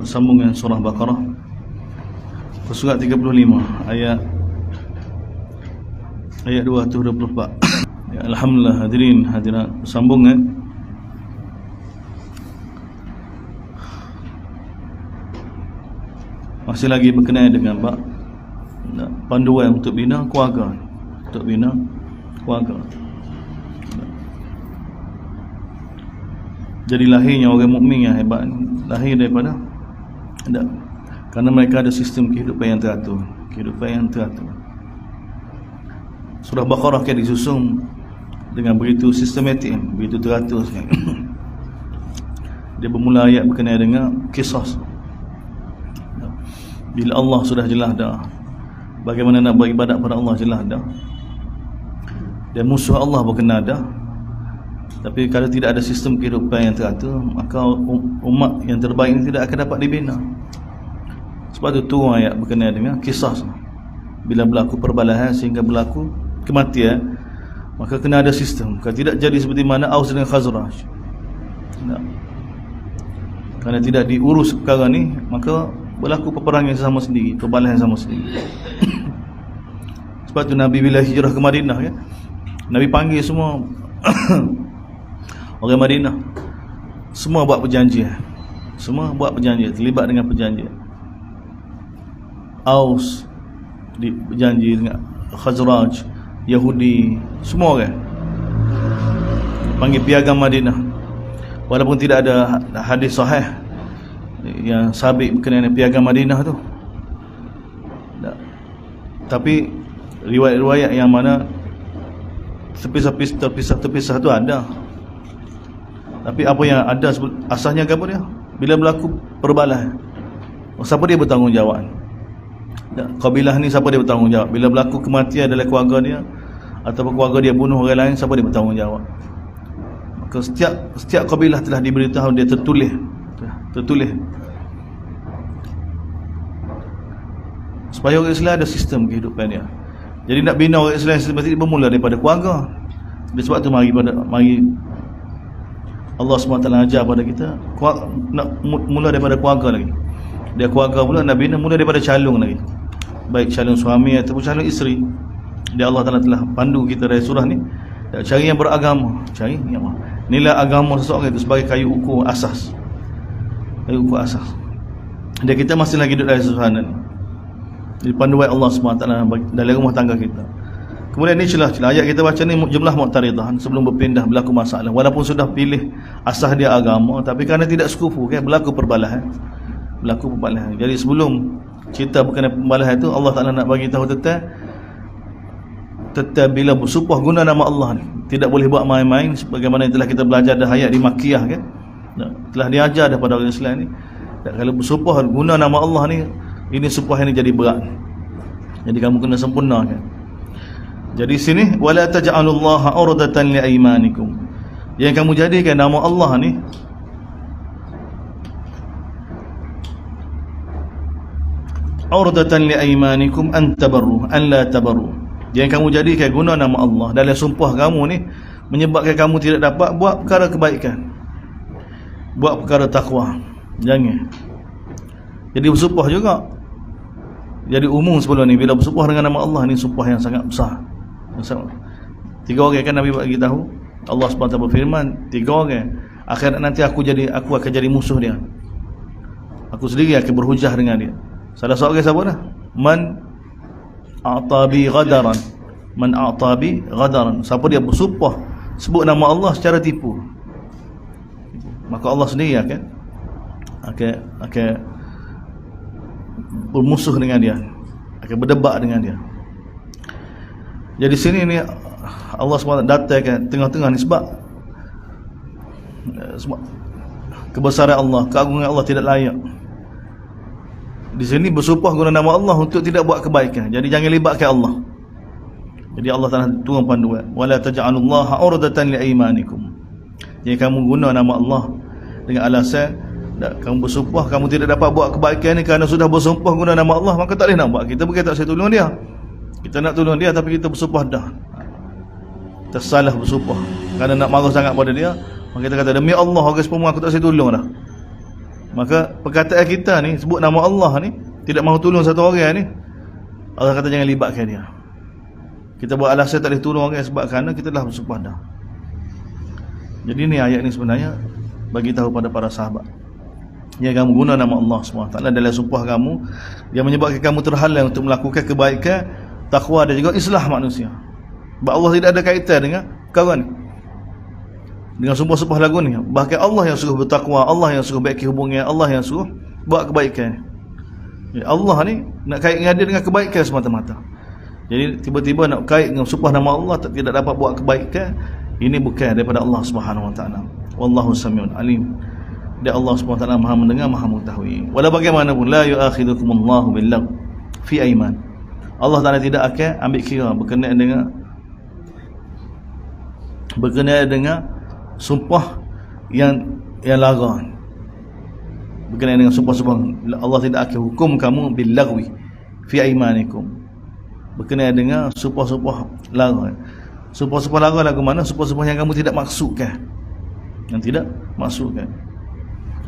bersambung dengan surah Baqarah surat 35 ayat 224. Ya, alhamdulillah hadirin hadirat bersambung masih lagi berkenaan dengan panduan untuk bina keluarga, Jadi lahirnya orang mukmin yang hebat lahir daripada kerana mereka ada sistem kehidupan yang teratur. Surah Baqarah kan disusun dengan begitu sistematik, begitu teratur sekali. Dia bermula ayat berkenaan dengan kisah. Bila Allah sudah jelas dah bagaimana nak beribadat pada Allah, jelas dah. Dan musuh Allah berkenal dah. Tapi kalau tidak ada sistem kehidupan yang teratur, maka umat yang terbaik ini tidak akan dapat dibina. Sebab itu turun ayat berkenaan dengan kisah. Bila berlaku perbalahan sehingga berlaku kematian, maka kena ada sistem. Kalau tidak jadi seperti mana Aus dan Khazraj. Kerana tidak diurus perkara ni, maka berlaku peperangan sama sendiri, perbalahan sama sendiri. Sebab tu Nabi bila hijrah ke Madinah kan, Nabi panggil semua orang Madinah, semua buat perjanjian, terlibat dengan perjanjian. Aus berjanji dengan Khazraj, Yahudi, semua orang panggil piagam Madinah. Walaupun tidak ada hadis sahih yang sabit berkenaan piagam Madinah tu, tapi riwayat-riwayat yang mana terpisah tu ada. Tapi apa yang ada asasnya apa dia? Bila berlaku perbalahan, siapa dia bertanggungjawab? Kabilah ni siapa dia bertanggungjawab? Bila berlaku kematian dalam keluarga dia atau keluarga dia bunuh orang lain, siapa dia bertanggungjawab? Maka setiap kabilah telah diberitahu, dia tertulis. Supaya orang Islam ada sistem kehidupan dia. Jadi nak bina orang Islam mesti bermula daripada keluarga. Sebab tu mari Allah SWT ajar pada kita nak mula daripada keluarga lagi. Dia keluarga pula nak bina mula daripada calon lagi, baik calon suami ataupun calon isteri. Dia Allah Ta'ala telah pandu kita dari surah ni, cari yang beragama, nilai agama seseorang itu sebagai kayu ukur asas. Dan kita masih lagi duduk dari surah ni, di panduan Allah SWT dalam rumah tangga kita. Kemudian ni celah-celah ayat kita baca ni jumlah mu'taridah sebelum berpindah berlaku masalah. Walaupun sudah pilih asas dia agama, tapi kerana tidak sekufu kan berlaku perbalahan. Jadi sebelum cerita berkenaan perbalahan itu, Allah Ta'ala nak bagi tahu tetap bila bersumpah guna nama Allah ni, tidak boleh buat main-main. Sebagaimana yang telah kita belajar dah ayat di Makkiyah kan, telah diajar dah pada orang Islam ni, kalau bersumpah guna nama Allah ni, ini sumpah ini jadi berat. Jadi kamu kena sempurnakan. Jadi sini wala taj'alullaha urdatan liaymanikum, yang kamu jadikan nama Allah ni urdatan liaymanikum an tabarru an la tabarru, yang kamu jadikan guna nama Allah dalam sumpah kamu ni menyebabkan kamu tidak dapat buat perkara kebaikan, buat perkara takwa. Jangan. Jadi bersumpah juga, jadi umum sebelum ni bila bersumpah dengan nama Allah ni sumpah yang sangat besar. 3 orang kan Nabi bagi tahu, Allah SWT berfirman 3 orang akhirat nanti aku akan jadi musuh dia, aku sendiri akan berhujah dengan dia. Salah seorang siapa dah? Man a'tabi ghadaran, siapa dia bersumpah sebut nama Allah secara tipu, maka Allah sendiri akan bermusuh dengan dia, akan berdebat dengan dia. Jadi sini ni Allah SWT datangkan tengah-tengah ni sebab kebesaran Allah, keagungan Allah tidak layak. Di sini bersumpah guna nama Allah untuk tidak buat kebaikan. Jadi jangan libatkan Allah. Jadi Allah Ta'ala turun panduan, wala taj'alullaha urdatan liaymanikum, jadi kamu guna nama Allah dengan alasan kamu bersumpah kamu tidak dapat buat kebaikan ni kerana sudah bersumpah guna nama Allah, maka tak boleh nak buat. Kita bukan tak saya tolong dia, kita nak tolong dia tapi kita bersumpah dah, tersalah bersumpah kerana nak marah sangat pada dia, maka kita kata demi Allah orang semua aku tak saya tolong dah. Maka perkataan kita ni sebut nama Allah ni, tidak mahu tolong satu orang ni, Allah kata jangan libatkan dia. Kita buat alasan tak boleh tolong orang sebab kerana kita dah bersumpah dah. Jadi ni ayat ni sebenarnya bagi tahu pada para sahabat, yang kamu guna nama Allah SWT dalam sumpah kamu, yang menyebabkan kamu terhalang untuk melakukan kebaikan, takwa dan juga islah manusia. Sebab Allah tidak ada kaitan dengan perkara ni, dengan sumpah-sumpah lagu ni. Bahkan Allah yang suruh bertakwa, Allah yang suruh baiki hubungan, Allah yang suruh buat kebaikan. Allah ni nak kait dengan dia dengan kebaikan semata-mata. Jadi tiba-tiba nak kait dengan sumpah nama Allah, tidak dapat buat kebaikan, ini bukan daripada Allah Subhanahu Wa Taala. Wallahu samiun alim. Dan Allah Subhanahu Wa Taala Maha mendengar, Maha mengetahui. Walau bagaimanapun, la yu'akhidukumullahu bil-lagwi fi aiman. Allah Taala tidak akan ambil kira berkenaan dengan sumpah yang larang. Berkenaan dengan sumpah-sumpah, Allah tidak akan hukum kamu bil-lagwi fi aimanikum. Berkenaan dengan sumpah-sumpah larang. Sumpah-sumpah larang lagu mana? Sumpah-sumpah yang kamu tidak maksudkan. Yang tidak maksudkan.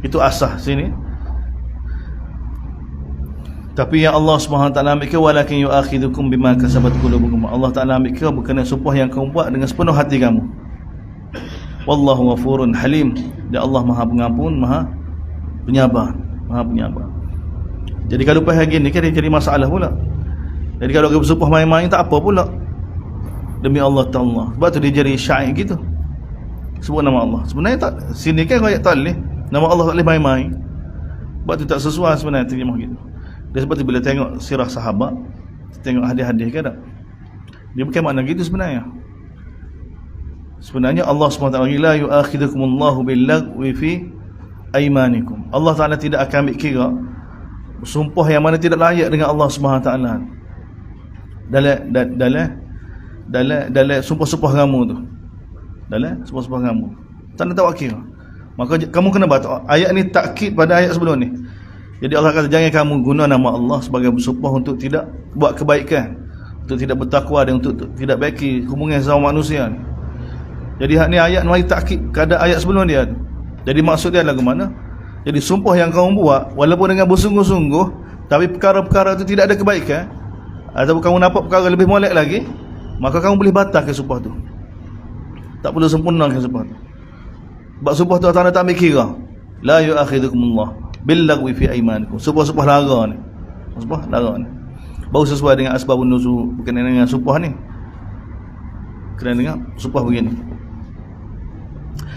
Itu asah sini. Tapi yang Allah Subhanahu Taala ambil kira, walakin yu'akhidukum bima kasabat qulubukum. Allah Taala ambil kira berkenaan sumpah yang kamu buat dengan sepenuh hati kamu. Wallahu ghafurun halim. Dan Allah Maha Pengampun, Maha Penyabar, Maha Penyabar. Jadi kalau lepas gini kan dia jadi masalah pula. Jadi kalau dia bersumpah main-main tak apa pula. Demi Allah Ta'ala. Sebab tu dia jadi syair gitu. Sebut nama Allah. Sebenarnya tak, sini kan ayat tak boleh. Nama Allah tak boleh main-main. Sebab tu tak sesuai sebenarnya terjemah gitu. Dia seperti bila tengok sirah sahabat, tengok hadis-hadis kan tak? Dia bukan makna gitu sebenarnya. Sebenarnya Allah SWT la yu'akhidukumullahu bil-lagwi fi aimanikum. Allah Ta'ala tidak akan ambil kira sumpah yang mana tidak layak dengan Allah SWT dalam sumpah-sumpah kamu tu. Dalam sumpah-sumpah kamu tak nak tahu kira. Maka kamu kena baca ayat ni takkid pada ayat sebelum ni. Jadi Allah kata jangan kamu guna nama Allah sebagai bersumpah untuk tidak buat kebaikan, untuk tidak bertakwa dan untuk tidak baiki hubungan sama manusia ni. Jadi hak ni ayat mari takkid kepada ayat sebelum dia. Jadi maksud dia lagu mana? Jadi sumpah yang kamu buat walaupun dengan bersungguh-sungguh, tapi perkara-perkara itu tidak ada kebaikan, ataupun kamu nampak perkara lebih molek lagi, maka kamu boleh batalkan sumpah tu. Tak perlu sempurnakan sumpah tu. Sebab sumpah tu Allah tak ambil kira. La yu'akhidukumullah bil-lagwi fi aimanikum. Sumpah-sumpah larang ni. Sumpah larang ni. Baru sesuai dengan asbabun nuzul berkenaan dengan sumpah ni. Kerana dengan sumpah begini.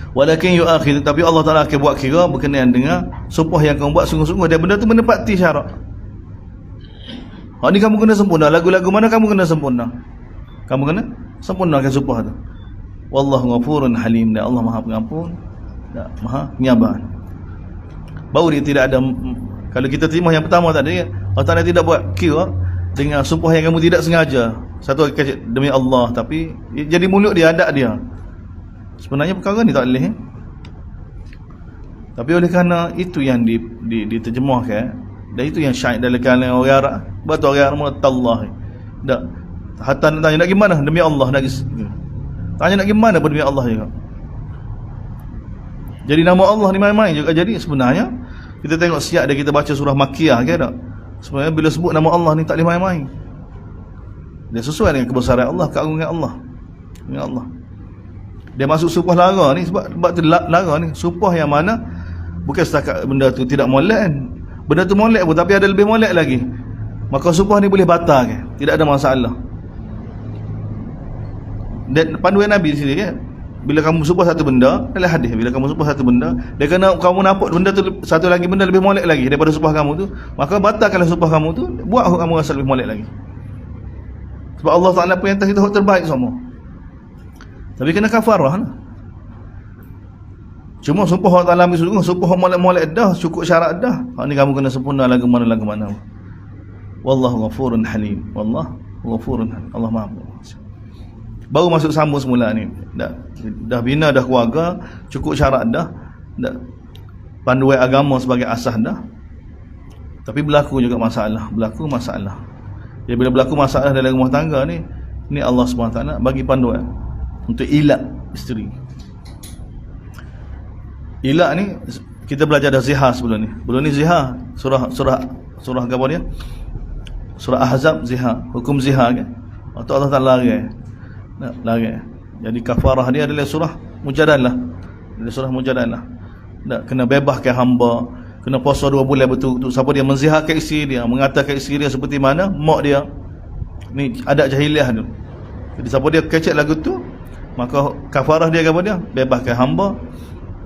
Walakin yu'akhid, tapi Allah Ta'ala akan buat kira berkenaan dengan sumpah yang kamu buat sungguh-sungguh dan benda tu menepati syarat. Ni kamu kena sempurna. Lagu-lagu mana kamu kena sempurna? Kamu kena sempurnakan sumpah tu. Wallahu ghafurun halim. Dan Allah Maha Pengampun dan Maha Penyabar. Baru dia tidak ada. Kalau kita terima yang pertama tadi, Allah Ta'ala tidak buat kira dengan sumpah yang kamu tidak sengaja. Satu orang kata demi Allah, tapi jadi mulut dia, adat dia. Sebenarnya perkara ni tak boleh. Tapi oleh kerana itu yang diterjemahkan, dan itu yang syahid dalam kalangan orang Arab. Betul orang Arab Allah. Tak. Hatta nak tanya nak gimana demi Allah, nak tanya nak gimana pun demi Allah juga. Jadi nama Allah ni main-main juga. Jadi sebenarnya kita tengok siap dia kita baca surah Makkiyah kan tak? Sebenarnya bila sebut nama Allah ni tak boleh main-main. Dia sesuai dengan kebesaran Allah, keagungan Allah. Dengan Allah. Dia masuk sumpah larang ni sebab tu larang ni sumpah yang mana bukan setakat benda tu tidak molek kan. Benda tu molek pun tapi ada lebih molek lagi. Maka sumpah ni boleh batal kan? Tidak ada masalah. Dan panduan Nabi di sini kan, bila kamu sumpah satu benda, dalam hadis bila kamu sumpah satu benda, dia kena kamu nampak benda tu satu lagi benda lebih molek lagi daripada sumpah kamu tu, maka batalkanlah sumpah kamu tu, buat kamu rasa lebih molek lagi. Sebab Allah Ta'ala perintah kita hak terbaik semua. Tapi kena kafarah lah. Cuma sumpah Allah Ta'ala ambil sungguh, sumpah molek-molek dah, cukup syarat dah. Hak ni kamu kena sempurna lagu mana. Wallahu ghafurun halim. Wallahu ghafurun halim. Allah Maha Pengampun. Baru masuk sambung semula ni. Dah bina dah keluarga, cukup syarat dah. Panduan agama sebagai asas dah. Tapi berlaku juga masalah. Jadi bila berlaku masalah dalam rumah tangga ni Allah SWT bagi panduan untuk ilak isteri. Ilak ni kita belajar dah zihar sebelum ni. Sebelum ni zihar, surah apa dia? Surah Ahzab zihar, hukum zihar kan. Atau Allah Taala larang. Jadi kafarah dia adalah surah Mujadalah. Adalah surah Mujadalah. Kena bebaskan hamba, kena puasa 2 bulan betul-betul. Siapa dia menziharkan isteri dia, mengatakan isteri dia seperti mana mak dia, ni adat jahiliah tu. Jadi siapa dia kecek lagu tu, maka kafarah dia apa dia? Bebaskan hamba,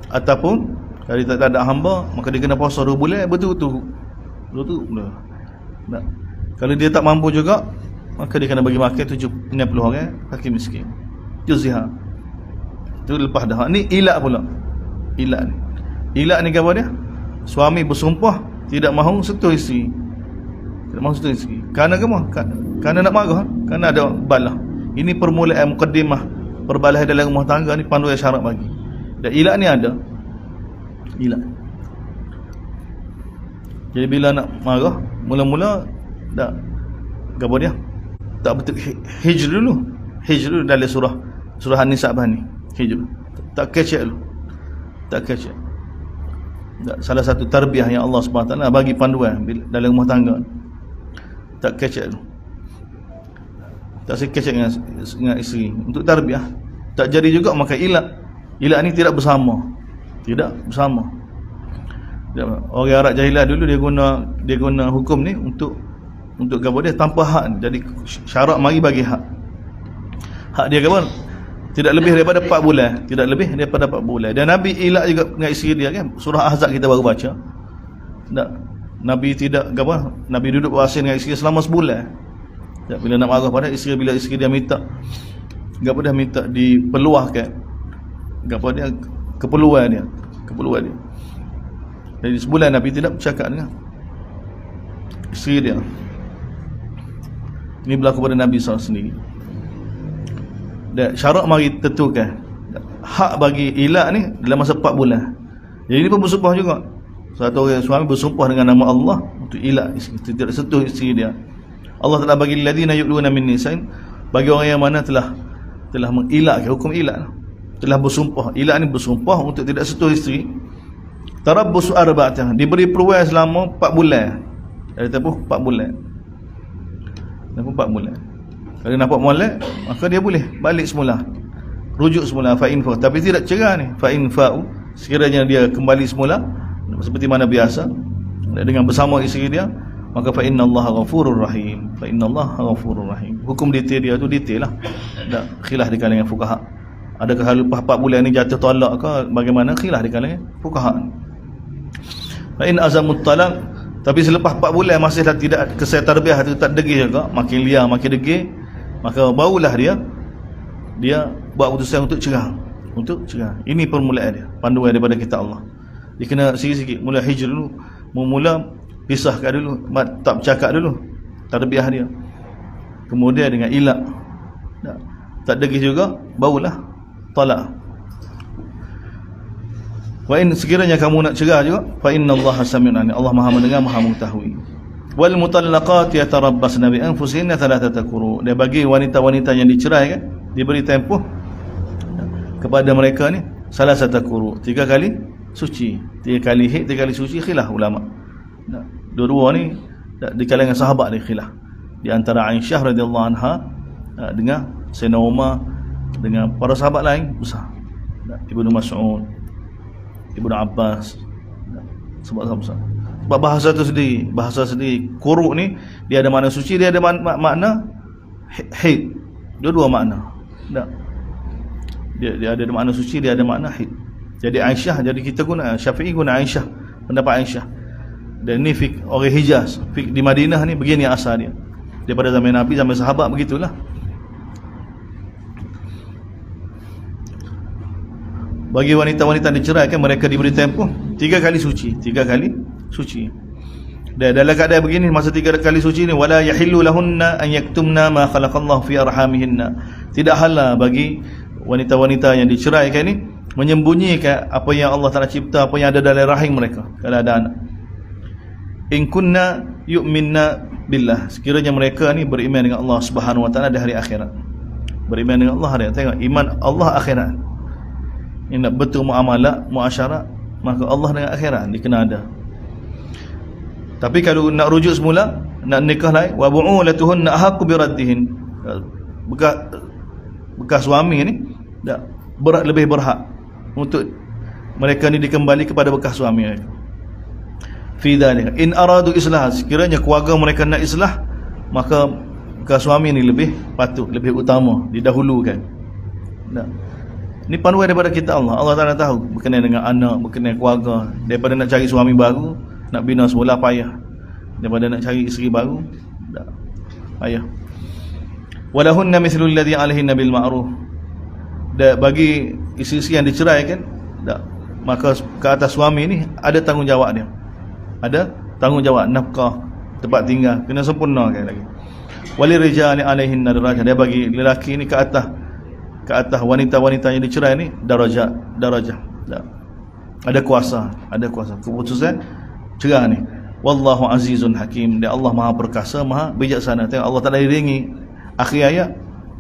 ataupun kalau tak ada hamba, maka dia kena puasa 2 bulan betul-betul. Kalau dia tak mampu juga, maka dia kena bagi makan 60 orang fakir miskin. Itu zihar. Itu lepas dah. Ni ilak pula. Ilak ni. Ilak ni apa dia? Suami bersumpah tidak mahu sentuh isteri. Tidak mahu sentuh isteri. Kerana apa? Kerana nak marah, kerana ada balah. Ini permulaan mukaddimah perbalahan dalam rumah tangga ni, panduan syarat bagi. Dan ilak ni ada. Ilak. Jadi bila nak marah, mula-mula tak apa dia? Tak betul hijr dulu. Hijr dulu dalam surah An-Nisa ni. Hijr. Tak kecek dulu. Tak kecek. Salah satu tarbiyah yang Allah SWT bagi panduan dalam rumah tangga. Tak kecek dulu. Tak sekecek dengan isteri. Untuk tarbiyah. Tak jadi juga maka ilak. Ilak ni tidak bersama. Tidak bersama. Orang Arab jahiliah dulu dia guna hukum ni untuk apa dia tanpa hak. Jadi syarat mari bagi hak. Hak dia apa? Tidak lebih daripada 4 bulan. Tidak lebih daripada 4 bulan. Dan Nabi ilak juga dengan isteri dia kan. Surah Ahzab kita baru baca. Tak. Nabi tidak apa? Nabi duduk berhasil dengan isteri selama sebulan. Tak. Bila nak marah pada isteri, bila isteri dia minta apa dia minta dipeluahkan. Apa dia keperluan dia. Jadi sebulan Nabi tidak bercakap dengan isteri dia. Ini berlaku pada Nabi SAW sendiri. Dan syarat mari tentukan hak bagi ilak ni dalam masa 4 bulan. Jadi ini pun bersumpah juga. Satu orang suami bersumpah dengan nama Allah untuk ilak isteri, tidak sentuh isteri dia. Allah telah bagi ladina yu'luna min nisain, bagi orang yang mana telah mengilak, hukum ilak, telah bersumpah. Ilak ni bersumpah untuk tidak sentuh isteri. Tarabbusu arba'atan, diberi peluang selama 4 bulan. Ada tempoh 4 bulan. Nampak 4 bulan. Kalau nampak molek, maka dia boleh balik semula. Rujuk semula fa in fa. Tapi tidak cerah ni. Fa in fa, sekiranya dia kembali semula seperti mana biasa dengan bersama isteri dia, maka fa innallaha ghafurur rahim. Fa innallaha ghafurur rahim. Hukum detail dia tu detail lah. Tak khilaf di kalangan fuqaha. Adakah lepas 4 bulan ni jatuh talak ke bagaimana? Khilaf di kalangan fuqaha. Fa in azamut talaq, tapi selepas 4 bulan masih tidak kesal tarbiyah tu, tak degil juga, makin liar, makin degil, maka barulah dia buat keputusan untuk cerah. Ini permulaan dia, panduan daripada kitab Allah. Dia kena sikit-sikit, mula hijr dulu, mula pisahkan dulu, tak bercakap dulu, tarbiyah dia. Kemudian dengan ilak, tak degil juga, barulah talak. Wa in sekiranya kamu nak cerah juga, fa innallaha samiun alim. Allah Maha mendengar, Maha mengetahui. Wal mutallaqat yatarabbasna bi anfusihinna thalathata quru. Dia bagi wanita-wanita yang diceraikan diberi tempoh kepada mereka ni salasata quru, 3 kali suci. 3 kali haid, 3 kali suci, khilaf ulama. Dua-dua ni di kalangan sahabat dia khilaf. Di antara Aisyah radhiyallahu anha dengan Sayyidina Umar, dengan para sahabat lain besar. Ibnu Mas'ud, Ibnu Abbas, sebab bahasa tu sendiri, quru ni dia ada makna suci, dia ada makna haid. Dua-dua makna. Tak. Dia ada makna suci, dia ada makna haid. Jadi Aisyah, jadi kita guna Syafi'i guna Aisyah, pendapat Aisyah. Dan ni fiqh orang Hijaz, fiqh di Madinah ni begini asal dia. Daripada zaman Nabi, zaman sahabat begitulah. Bagi wanita-wanita diceraikan, mereka diberi tempoh 3 kali suci. 3 kali suci. Dan dalam keadaan begini, masa 3 kali suci ni, wala yahillu lahunna an yaktumna ma khalaqallahu fi arhamihinna. Tidak halal bagi wanita-wanita yang diceraikan ni menyembunyikan apa yang Allah Taala cipta, apa yang ada dalam rahim mereka kalau ada anak. In kunna yu'minna billah, sekiranya mereka ni beriman dengan Allah Subhanahu wa taala di hari akhirat. Beriman dengan Allah hari akhirat. Tengok iman Allah akhirat. Ini nak betul muamalah, muasyarah, maka Allah dengan akhirat dia kena ada. Tapi kalau nak rujuk semula, nak nikah lain, wa bu'ulatuhunna ahaqqu biraddihin, bekas suami ni lebih berhak untuk mereka ni dikembali kepada bekas suami mereka. Fi dzalika in aradu islah, sekiranya keluarga mereka nak islah, maka bekas suami ni lebih patut, lebih utama, didahulukan. Ni panduan daripada kita Allah. Allah Ta'ala tahu berkenaan dengan anak, berkenaan keluarga. Daripada nak cari suami baru, nak bina semula payah. Daripada nak cari isteri baru, tak payah. Walahunna mithlul ladzi 'alaihinna bil ma'ruf. Dan bagi isteri yang diceraikan, tak, maka ke atas suami ni ada tanggungjawab dia. Ada tanggungjawab nafkah, tempat tinggal, kena sempurnakan lagi. Walirijali 'alaihinna darajah. Dia bagi lelaki ni ke atas wanita-wanita yang dicerai ni darajah. Tak. Ada kuasa keputusan cerai ni. Wallahu azizun hakim. Dan Allah Maha perkasa, Maha bijaksana. Tengok Allah Taala iringi akhir ayat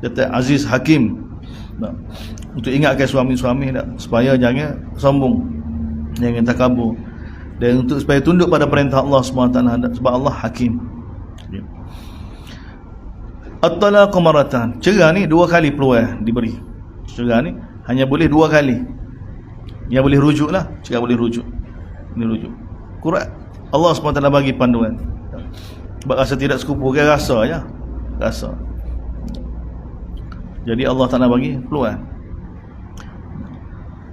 kata Aziz Hakim. Untuk ingatkan suami-suami supaya jangan sombong, jangan takabur, dan untuk supaya tunduk pada perintah Allah SWT, sebab Allah Hakim. At-talaqu maratan. Cerai ni 2 kali peluang diberi. Cerai ni hanya boleh 2 kali. Yang boleh rujuk lah, cerai boleh rujuk. Ini rujuk. Quran Allah SWT bagi panduan. Sebab rasa tidak sekupu ke rasa je. Rasa. Jadi Allah Ta'ala bagi peluang.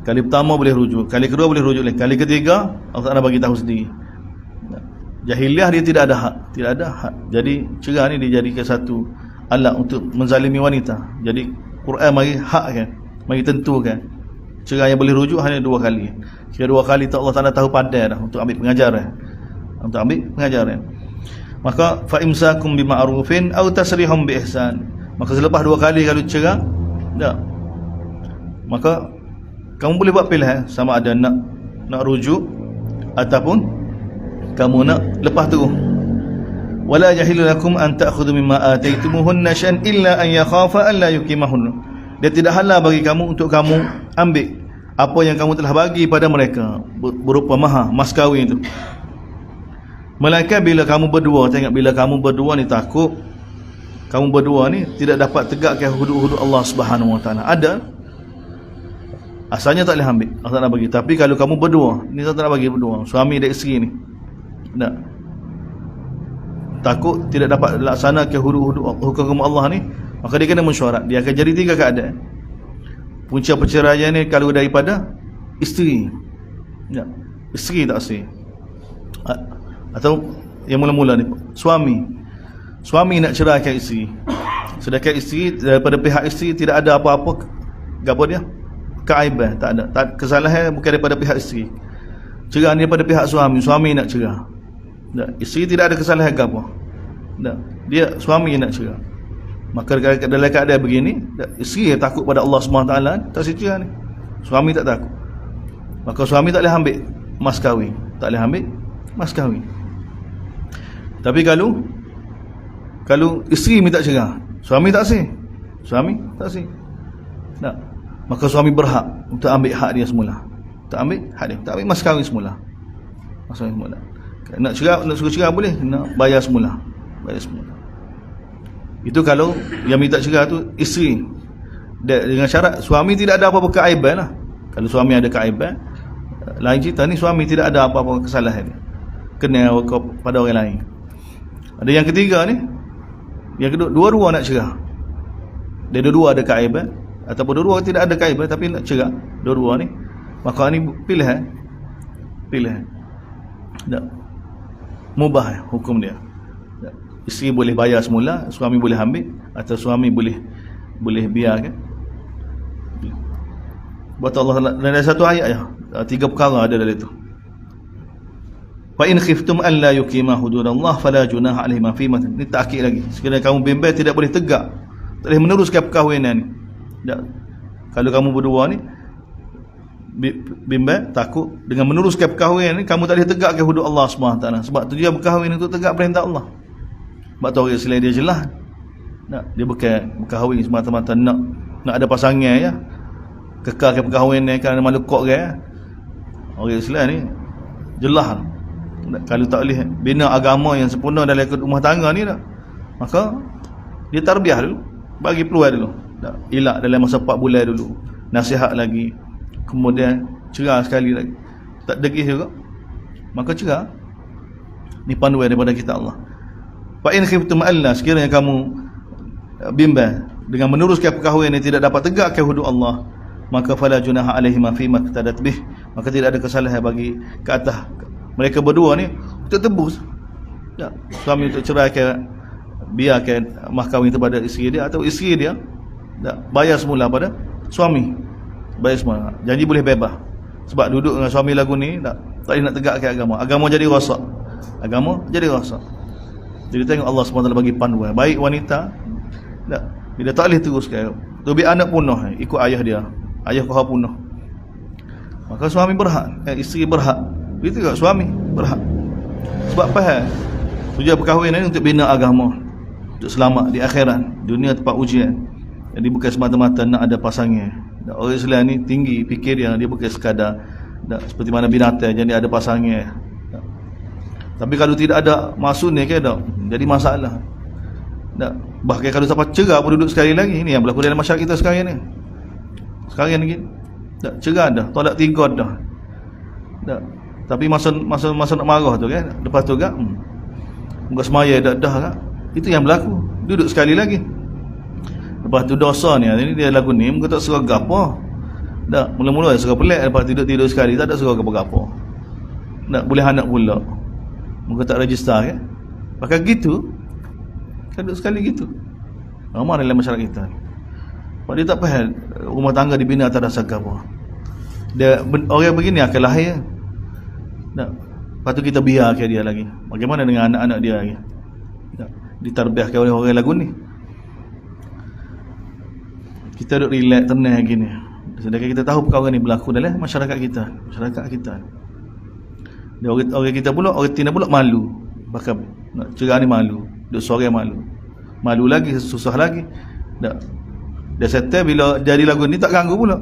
Kali pertama boleh rujuk, kali kedua boleh rujuk lagi, kali ketiga Allah Ta'ala bagi tahu sendiri. Jahiliah dia tidak ada hak. Jadi cerai ni dijadikan satu alat untuk menzalimi wanita. Jadi Quran mari hak kan, mari tentukan cerai yang boleh rujuk hanya 2 kali. Jika 2 kali tu Allah Ta'ala tahu pandai dah untuk ambil pengajaran. Maka fa imsakum bima'rufin aw tasrihum bi ihsan. Maka selepas 2 kali kalau cerai, tak, maka kamu boleh buat pilihan sama ada nak rujuk ataupun kamu nak lepas terus. Wala yahilu lakum an ta'khudhu mimma ataytumuhunna shay'an illa an yakhafa an la yuqimahunna. Dia tidak halal bagi kamu untuk kamu ambil apa yang kamu telah bagi pada mereka berupa mahar, mas kahwin itu. Melainkan bila kamu berdua, tengok, bila kamu berdua ni takut kamu berdua ni tidak dapat tegakkan hudud-hudud Allah Subhanahu Wa Taala. Ada asalnya tak boleh ambil, Allah tak nak bagi. Tapi kalau kamu berdua, ni tak nak bagi berdua, suami dan isteri ni, tak, takut tidak dapat laksanakan hudud-hudud hukum Allah ni, maka dia kena mesyuarat. Dia akan jadi 3 keadaan. Punca perceraian ni kalau daripada isteri, tak, isteri tak sah. Atau yang mula-mula ni suami nak ceraikan isteri, sedangkan isteri daripada pihak isteri tidak ada apa-apa gapo dia keaiban, tak ada, kesalahan bukan daripada pihak isteri. Cerai ni daripada pihak suami nak cerai. Tak, isteri tidak ada kesalahan gapo. Tak, dia suami nak cerai. Maka dalam keadaan begini, isteri takut pada Allah SWT, tak cerai ni. Suami tak takut. Maka suami tak boleh ambil mas kahwin, tak boleh ambil mas kahwin. Tapi kalau isteri minta cerai, suami tak sih. Tak, maka suami berhak untuk ambil hak dia semula. Tak ambil hak dia, tak ambil mas kahwin semula. Nak suruh cerai boleh, nak bayar semula. Itu kalau yang minta cerai tu isteri, dengan syarat suami tidak ada apa-apa keaiban lah. Kalau suami ada keaiban, lain cerita. Ni suami tidak ada apa-apa kesalahan, kena pada orang lain. Ada yang ketiga ni, yang kedua, dua-dua nak cerai. Dia dua-dua ada keaiban, ataupun dua-dua tidak ada keaiban tapi nak cerai dua-dua ni, maka ni pilihan. Tak, mubah hukum dia. Tak, isteri boleh bayar semula, suami boleh ambil, atau suami boleh biarkan. Buat Allah dalam satu ayat ya, 3 perkara ada dalam itu. Fa in khiftum an la yuqima hududallah fala junaha alaihima fima. Ni takkid lagi. Sekiranya kamu bimbang tidak boleh tegak, tak boleh meneruskan perkahwinan ni. Tak. Kalau kamu berdua ni bimbang, takut dengan meneruskan perkahwinan ni, kamu tak boleh tegakkan hudud Allah SWT. Sebab tujuan berkahwin untuk tegak perintah Allah. Sebab tu orang Islam dia jelas. Tak, dia bukan berkahwin semata-mata nak ada pasangan ya. Kekalkan perkahwinan kerana malu kok kan. Orang Islam ni jelas. Kalau tak boleh bina agama yang sempurna dalam rumah tangga ni dah, maka dia tarbiyah dulu, bagi peluang dulu. Tak elak dalam masa 4 bulan dulu, nasihat lagi, kemudian cerah sekali lagi. Tak degih juga, maka cerah. Ni panduan daripada kita Allah. Fa in khiftum alla, sekiranya kamu bimbang dengan meneruskan perkahwinan yang tidak dapat tegakkan hudud Allah, maka fala junaha alaihim fi ma qtadat bih, maka tidak ada kesalahan bagi ke atas mereka berdua ni untuk tebus. Ya, suami untuk ceraikan, biarkan mahkahwin itu pada isteri dia, atau isteri dia bayar semula pada suami, bayar semula. Janji boleh bebas. Sebab duduk dengan suami lagu ni tak boleh nak tegakkan agama jadi rosak. Agama jadi rosak. Jadi tengok Allah SWT bagi panduan. Baik wanita tak, bila tak boleh teruskan, lebih anak punah ikut ayah dia, ayah kau punah, maka suami berhak, isteri berhak. Begitu juga suami berhak. Sebab faham tujuan perkahwinan untuk bina agama, untuk selamat di akhirat, dunia tempat ujian. Jadi bukan semata-mata nak ada pasangan. Orang Islam ni tinggi fikir dia bukan sekadar seperti mana binatang jadi ada pasangan. Tapi kalau tidak ada maksud ni ke tak jadi masalah. Tak. Bahkan kalau sampai cerah pun duduk sekali lagi. Ini yang berlaku dalam masyarakat kita sekarang ni. Sekarang ni tak cerah dah, tolak tingkot dah. Tak. Tapi masa nak marah tu kan, lepas tu kan muka semaya dah kan. Itu yang berlaku. Duduk sekali lagi. Lepas tu dosa ni dia lagu ni muka tak serah gapo. Tak, mula-mula serah pelik, lepas tidur sekali tak ada serah gapo-gapo. Tak boleh anak pula. Muka tak register kan. Pakai gitu. Kadang sekali gitu. Ramai dalam masyarakat kita. Sebab dia tak faham rumah tangga dibina atas dasar apa. Dia orang begini akan lahir. Tak. Lepas tu kita biarkan dia lagi. Bagaimana dengan anak-anak dia lagi? Tak. Ditarbiahkan oleh orang lagu ni. Kita duduk relax, tenang gini. Sedangkan kita tahu perkara ni berlaku dalam masyarakat kita. Masyarakat kita. Dia orang kita pula, orang Tina pula malu. Bahkan nak cerah ni malu. Duk sore malu. Malu lagi, susah lagi. Tak. Dia settle bila jadi lagu ni tak ganggu pula.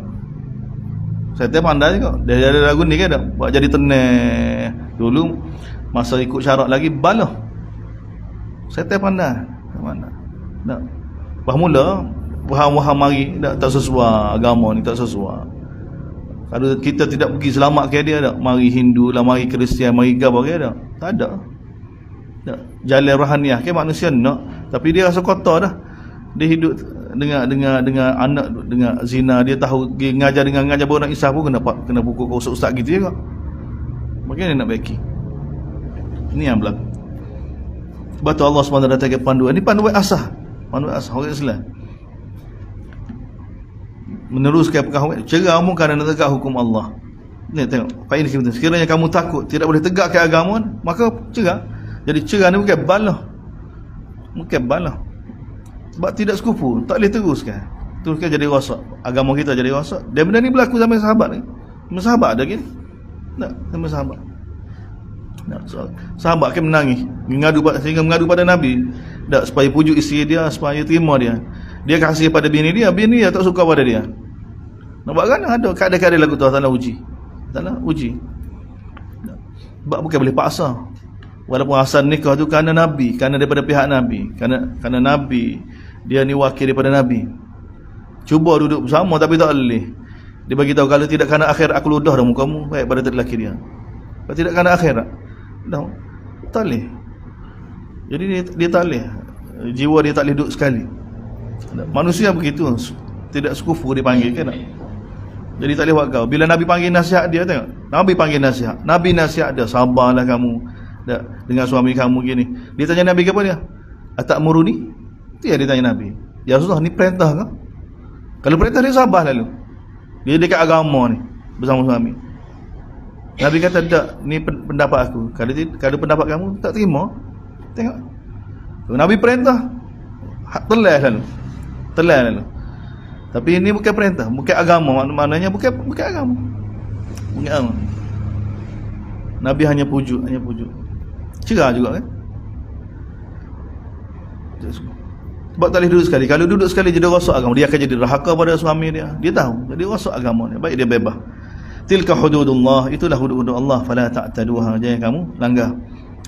Settle pandai juga. Dia jadi lagu ni kan tak buat jadi tenang. Dulu masa ikut syarat lagi balah. Settle pandai. Mana? Tak. Mula waham mari tak sesuai agama ni, tak sesuai. Kalau kita tidak pergi selamatkan dia tak, mari Hindu lah, mari Kristian, mari gabar dia tak. Tak ada. Tak. Jalan rohaniah ke manusia nak, tapi dia rasa kotor dah. Dia hidup dengan anak dengan zina, dia tahu dia ngajar orang Islam pun kena pukul ustaz gitu juga. Bagaimana nak baiki? Ini yang berlaku. Sebab tu Allah SWT datang panduan. Ini panduan asah. Panduan asah orang Islam. Meneruskan perkahwinan, cerah umum kerana nak tegak hukum Allah. Ni tengok, fain kita. Sekiranya kamu takut tidak boleh tegakkan agama, maka cerah. Jadi cerah ni bukan balah. Bukan balah. Sebab tidak sekufu, tak boleh teruskan. Teruskan jadi rosak. Agama kita jadi rosak. Dan benda ni berlaku zaman sahabat ni. Zaman sahabat ada gini. Tak, zaman sahabat. Tak, sahabat kan menangis, sehingga mengadu pada Nabi. Tak, supaya pujuk isteri dia, supaya terima dia. Dia kasih pada bini dia tak suka pada dia. Nampak kan? Ada kadang-kadang lagu tu Allah uji. Allah uji. Sebab bukan boleh paksa. Walaupun asal nikah tu kerana Nabi, kerana daripada pihak Nabi, kerana Nabi, dia ni wakil daripada Nabi. Cuba duduk bersama tapi tak boleh. Dia bagi tahu kalau tidak kerana akhirat aku ludah dah mukamu, baik pada lelaki dia. Kalau tidak kerana akhirat, dah tak boleh. Jadi dia tak boleh. Jiwa dia tak boleh duduk sekali. Manusia begitu, tidak sekufu dipanggil kan. Jadi tak boleh buat kau. Bila Nabi panggil nasihat dia, tengok. Nabi panggil nasihat. Nabi nasihat dia, sabarlah kamu dengan suami kamu gini. Dia tanya Nabi apa dia? Atakmuruni? Itu yang dia tanya Nabi. Ya Rasulullah, ni perintah ke? Kalau perintah dia sabar lalu. Dia dekat agama ni bersama suami. Nabi kata tak, ni pendapat aku. Kalau pendapat kamu tak terima, tengok. Nabi perintah, telah lalu. Tapi ini bukan perintah, bukan agama. Maknanya bukan agama. Bukan agama. Nabi hanya pujuk. Cerah juga kan. Sebab tak boleh duduk sekali. Kalau duduk sekali jadi rosak agama, dia akan jadi rahaka pada suami dia. Dia tahu, jadi rosak agama dia. Baik dia bebas. Tilka hududullah, itulah hudud Allah, fala ta'taduha, jangan kamu langgar.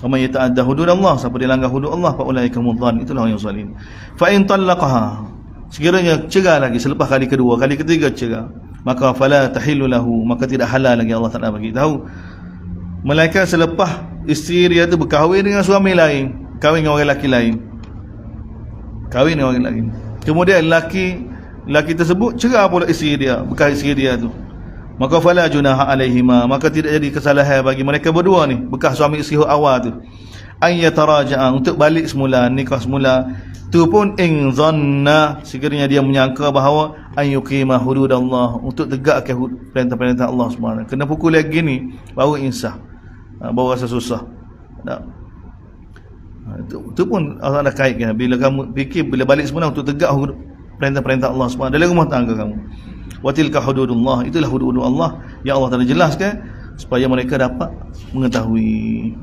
Wa may yata'adda hududallah, siapa dia langgar hudud Allah, fa ulaika mudhan, itulah orang yang zalim. Fa in talaqaha, sekiranya cerai lagi selepas kali kedua, kali ketiga cerai, maka fala tahillu lahu, maka tidak halal lagi. Allah Taala bagi tahu, melainkan selepas isteri dia tu berkahwin dengan suami lain, kahwin dengan orang lelaki lain, kahwin dengan orang lain, kemudian lelaki tersebut cerai pula isteri dia, bekas isteri dia tu, maka fala junaha alaihima, maka tidak jadi kesalahan bagi mereka berdua ni, bekas suami isteri awal tu, ay yataraja'a, untuk balik semula, nikah semula. Tu pun in zanna, sekiranya dia menyangka bahawa ay yuqima hududallah, untuk tegakkan perintah-perintah Allah Subhanahu. Kena pukul lagi ni baru insaf, baru rasa susah. Tak. Itu pun Allah dah kaitkan, bila kamu fikir bila balik semula untuk tegak perintah-perintah Allah Subhanahu dalam rumah tangga kamu. Wa tilka hududullah, itulah hudud Allah yang Allah Taala jelaskan supaya mereka dapat mengetahui.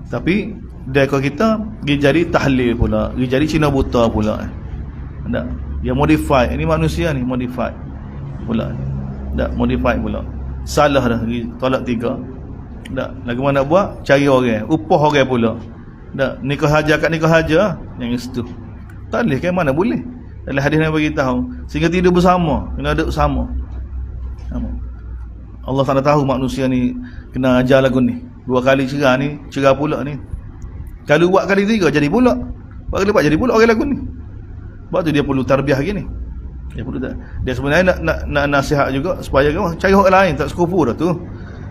Tapi dekat kita dia jadi tahlil pula, dia jadi Cina buta pula. Tak, dia modify, ini manusia ni modify pula. Tak, modify pula. Salah dah, tolak tiga. Tak, lagu mana nak buat? Cari orang, upah orang pula. Tak, nikah haja kat nikah haja yang itu. Tak boleh kan, mana boleh? Dalam hadis Nabi bagi tahu, sehingga tidur bersama, kena ada bersama. Allah Taala tahu manusia ni kena ajar lagu ni. 2 kali cerai ni, cerai pula ni. Kalau buat kali 3 jadi pula. Buat kali 4 jadi pula orang lagu ni. Sebab tu dia perlu tarbiyah gini. Dia sebenarnya nak nasihat juga supaya kamu cari orang lain, tak sekufu dah tu.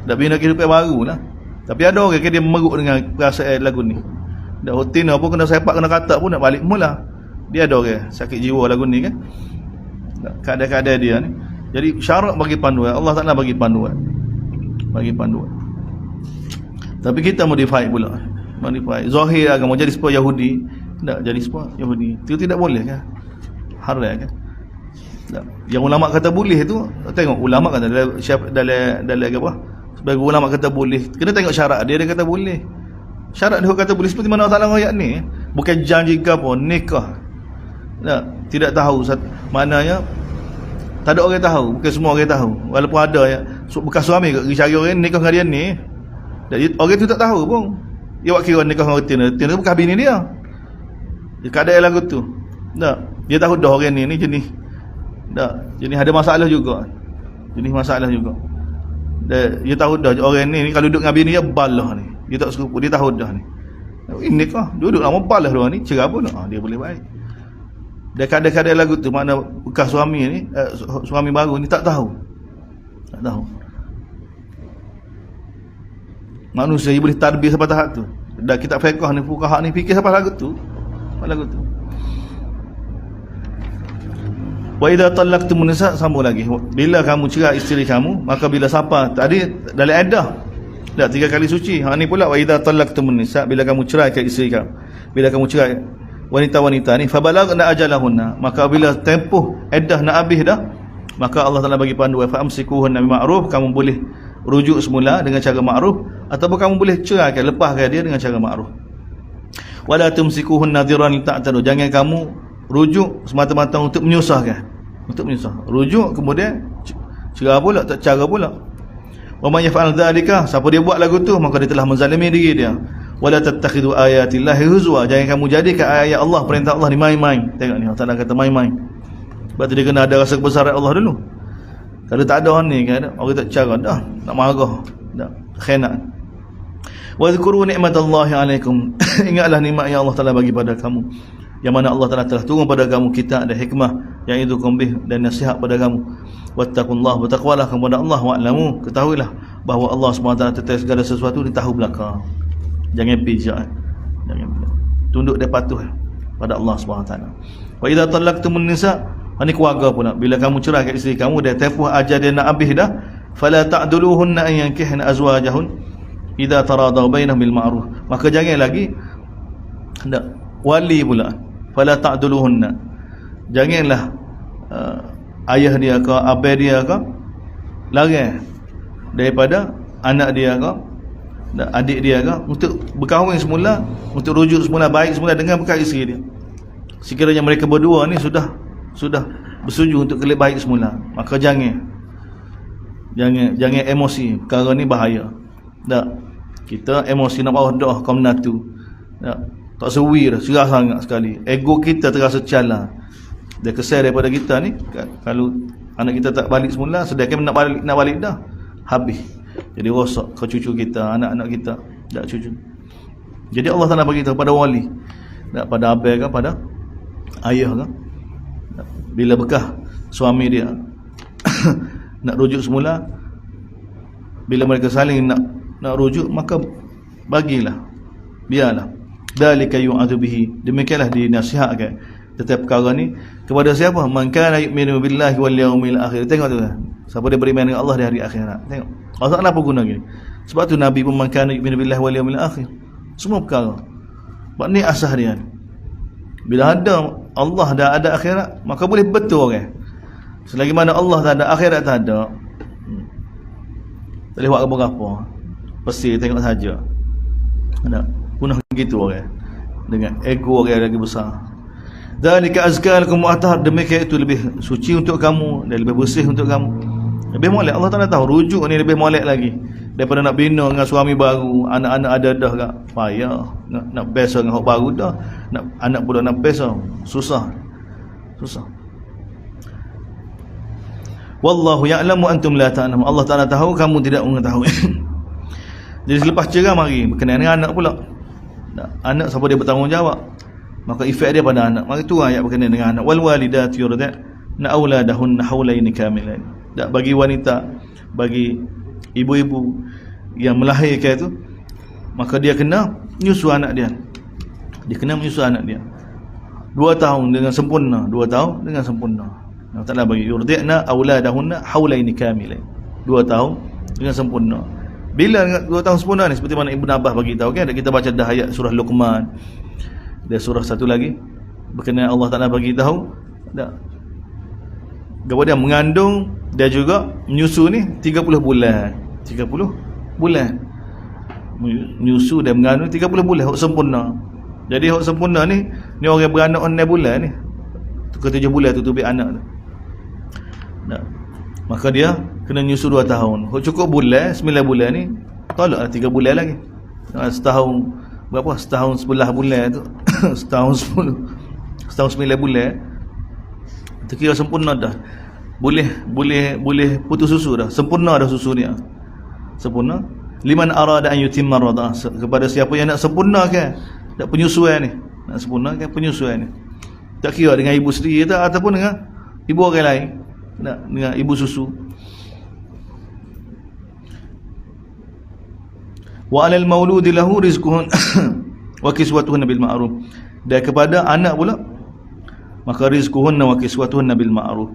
Dah bina kehidupan baru lah. Tapi ada orang dia meruk dengan perasaan lagu ni. Dah hotin apa kena sepak kena kata pun nak balik mula. Dia ada orang sakit jiwa lagu ni kan. Kadang-kadang dia ni. Jadi syarat bagi panduan, Allah Taala bagi panduan. Bagi panduan. Tapi kita modify pula. Modify. Zahir agama jadi sepa Yahudi. Tak jadi sepa Yahudi. Itu tidak boleh kan? Haram kan? Tak. Yang ulama kata boleh tu, tengok ulama kata dalam apa? Sebagai ulama kata boleh. Kena tengok syarat dia kata boleh. Syarat dia kata boleh seperti mana Allah Taala ayat ni. Bukan janji ke apa, nikah. Tak, tidak tahu maknanya tak ada orang tahu, bukan semua orang tahu. Walaupun ada ya, bekas suami pergi cari orang nikah dengan dia ni. Dan orang tu tak tahu pun. Dia buat kira nikah dengan retina tu bekas bini dia. Dia keadaan lagu tu. Tak, dia tahu dah orang ni jenis. Tak, jenis ada masalah juga. Jenis masalah juga. Dia tahu dah orang ni kalau duduk dengan bini dia balah ni. Dia tak serupa, dia tahu dah ni. Ini kah duduk lama balas dia ni, cerai pun dia boleh baik. Dia kadang-kadang lagu tu makna bekas suami ni, suami baru ni tak tahu. Tak tahu. Manusia dia boleh tarbiyah sampai tahap tu. Dan kitab fiqh ni, fuqaha ni fikir sampai lagu tu. Lagu tu. Wa idza talaqtumun nisa, sambung lagi. Bila kamu cerai isteri kamu, maka bila siapa tadi dalam iddah. Dah 3 kali suci. Ni pula wa idza talaqtumun nisa, bila kamu cerai ke isteri kamu. Bila kamu cerai wanita-wanita ni, fabalagna ajalahunna, maka bila tempoh iddah nak habis dah, maka Allah Taala bagi panduan, fa amsikuhunna bima'ruf, kamu boleh rujuk semula dengan cara ma'ruf, ataupun kamu boleh ceraikan, lepaskan dia dengan cara ma'ruf. Wala tumsikuhunna dhiran ta'tadu, jangan kamu rujuk semata-mata untuk menyusahkan, untuk menyusah. Rujuk kemudian cerai pula, tak cara pula. Wa may yaf'al dzalika, siapa dia buat lagu tu, maka dia telah menzalimi diri dia. Wala tattakhidhu ayatillahi huzwa, jangan kamu jadikan ayat Allah, perintah Allah ni main-main. Tengok ni Allah Taala kata main-main. Sebab tu dia kena ada rasa kebesaran Allah dulu. Kalau tak ada ni kan, orang tak cara dah nak marah, dah khianat. Wa zkuru ni'matallahi alaikum, ingatlah nikmat yang Allah Taala bagi pada kamu, yang mana Allah Taala telah turun pada kamu kitab dan hikmah yang itu bih, dan nasihat pada kamu. Wattaqullah, bertakwalah kepada Allah, wa'lamu, ketahuilah bahawa Allah SWT tetap segala sesuatu di tahu belakang. Jangan pijak, jangan tunduk dia patuh pada Allah SWT. Wa idza talaqtumun nisa, ini keluarga pula, bila kamu cerai kat isteri kamu, dia tempoh ajal dia nak habis dah, fala ta'duluhunna an yankihna azwajahun idza taradaw bainahum bil ma'ruf, maka jangan lagi hendak wali pula, fala ta'duluhunna, janganlah ayah dia ke abang dia ke larang daripada anak dia ke adik dia ke untuk berkahwin semula, untuk rujuk semula, baik semula dengan bekas isteri dia. Sekiranya mereka berdua ni sudah bersetuju untuk kelip baik semula, maka jangan Jangan emosi. Perkara ni bahaya. Tak. Kita emosi nak bawah dah kau menatu. Tak sewi dah, serah sangat sekali. Ego kita terasa cala. Dia kesal daripada kita ni. Kalau anak kita tak balik semula, sedangkan nak balik dah, habis. Jadi rosak ke cucu kita, anak-anak kita, tak cucu. Jadi Allah Taala bagi tahu pada wali, tak pada abang ke, pada ayah ke, bila bekah suami dia nak rujuk semula, bila mereka saling nak rujuk, maka bagilah, biarlah. Dalika yu'adzu bihi, demikianlah dinasihatkan tetapi perkara ni kepada siapa? Man kana yu'minu billahi wal yawmil akhir. Tengok tu, siapa dia beriman dengan Allah di hari akhirat. Tengok Allah Taala apa guna gini. Sebab tu Nabi pun man kana yu'minu billahi wal yawmil akhir. Semua perkara. Sebab ni asas dia. Bila ada Allah dah ada akhirat, maka boleh betul orang. Selagi mana Allah tak ada, akhirat tak ada, tak boleh buat apa-apa. Pasti tengok saja. Ada punah gitu orang dengan ego orang lagi besar. Dzalika azka lakum wa athhar, demikian itu lebih suci untuk kamu dan lebih bersih untuk kamu. Lebih molek. Allah Taala tahu rujuk ni lebih molek lagi daripada nak bina dengan suami baru, anak-anak ada dah gak payah, nak biasa dengan hak baru dah, nak anak pula nak biasa, susah. Wallahu ya'lamu antum la ta'lamun. Allah Taala tahu, kamu tidak mengetahui. Jadi selepas cerai mari berkenaan dengan anak pula. Anak siapa dia bertanggungjawab, maka efek dia pada anak. Maka itu ayat berkenaan dengan anak. Wal walidatu yurda'na auladahunna haulaini kamilain. Tak, bagi wanita, bagi ibu-ibu yang melahirkan itu, maka dia kena menyusu anak dia. Dia kena menyusu anak dia 2 tahun dengan sempurna. 2 tahun dengan sempurna. Allah Ta'ala bagi yurda'na auladahunna haulaini kamilain, 2 tahun dengan sempurna. Bila 2 tahun sempurna ni, seperti mana Ibn Abbas bagi tahu kan, kita baca dah ayat surah Luqman. Dan surah satu lagi berkenaan Allah Ta'ala bagi tahu tak, kepada mengandung dan juga menyusu ni 30 bulan. 30 bulan menyusu dan mengandung 30 bulan hak sempurna. Jadi hak sempurna ni orang beranak 6 bulan ni, ke 7 bulan tutupi anak tu. Tak. Maka dia kena nyusu 2 tahun. Hak cukup bulan 9 bulan ni, tolaklah 3 bulan lagi. Setahun berapa? Setahun 11 bulan tu. setahun 9 bulan. Itu kira sempurna dah. Boleh putus susu dah. Sempurna dah susu dia. Sempurna. Liman arada an yutimma radha, kepada siapa yang nak sempurnakan nak penyusuan ni. Nak sempurnakan penyusuan ni. Tak kira dengan ibu sendiri tak, ataupun dengan ibu orang lain. Nak dengan ibu susu. Wa 'alal mauludi lahu rizquhun wa kiswatuhun bil ma'ruf. Dan kepada anak pula, maka rizquhun wa kiswatuhun bil ma'ruf,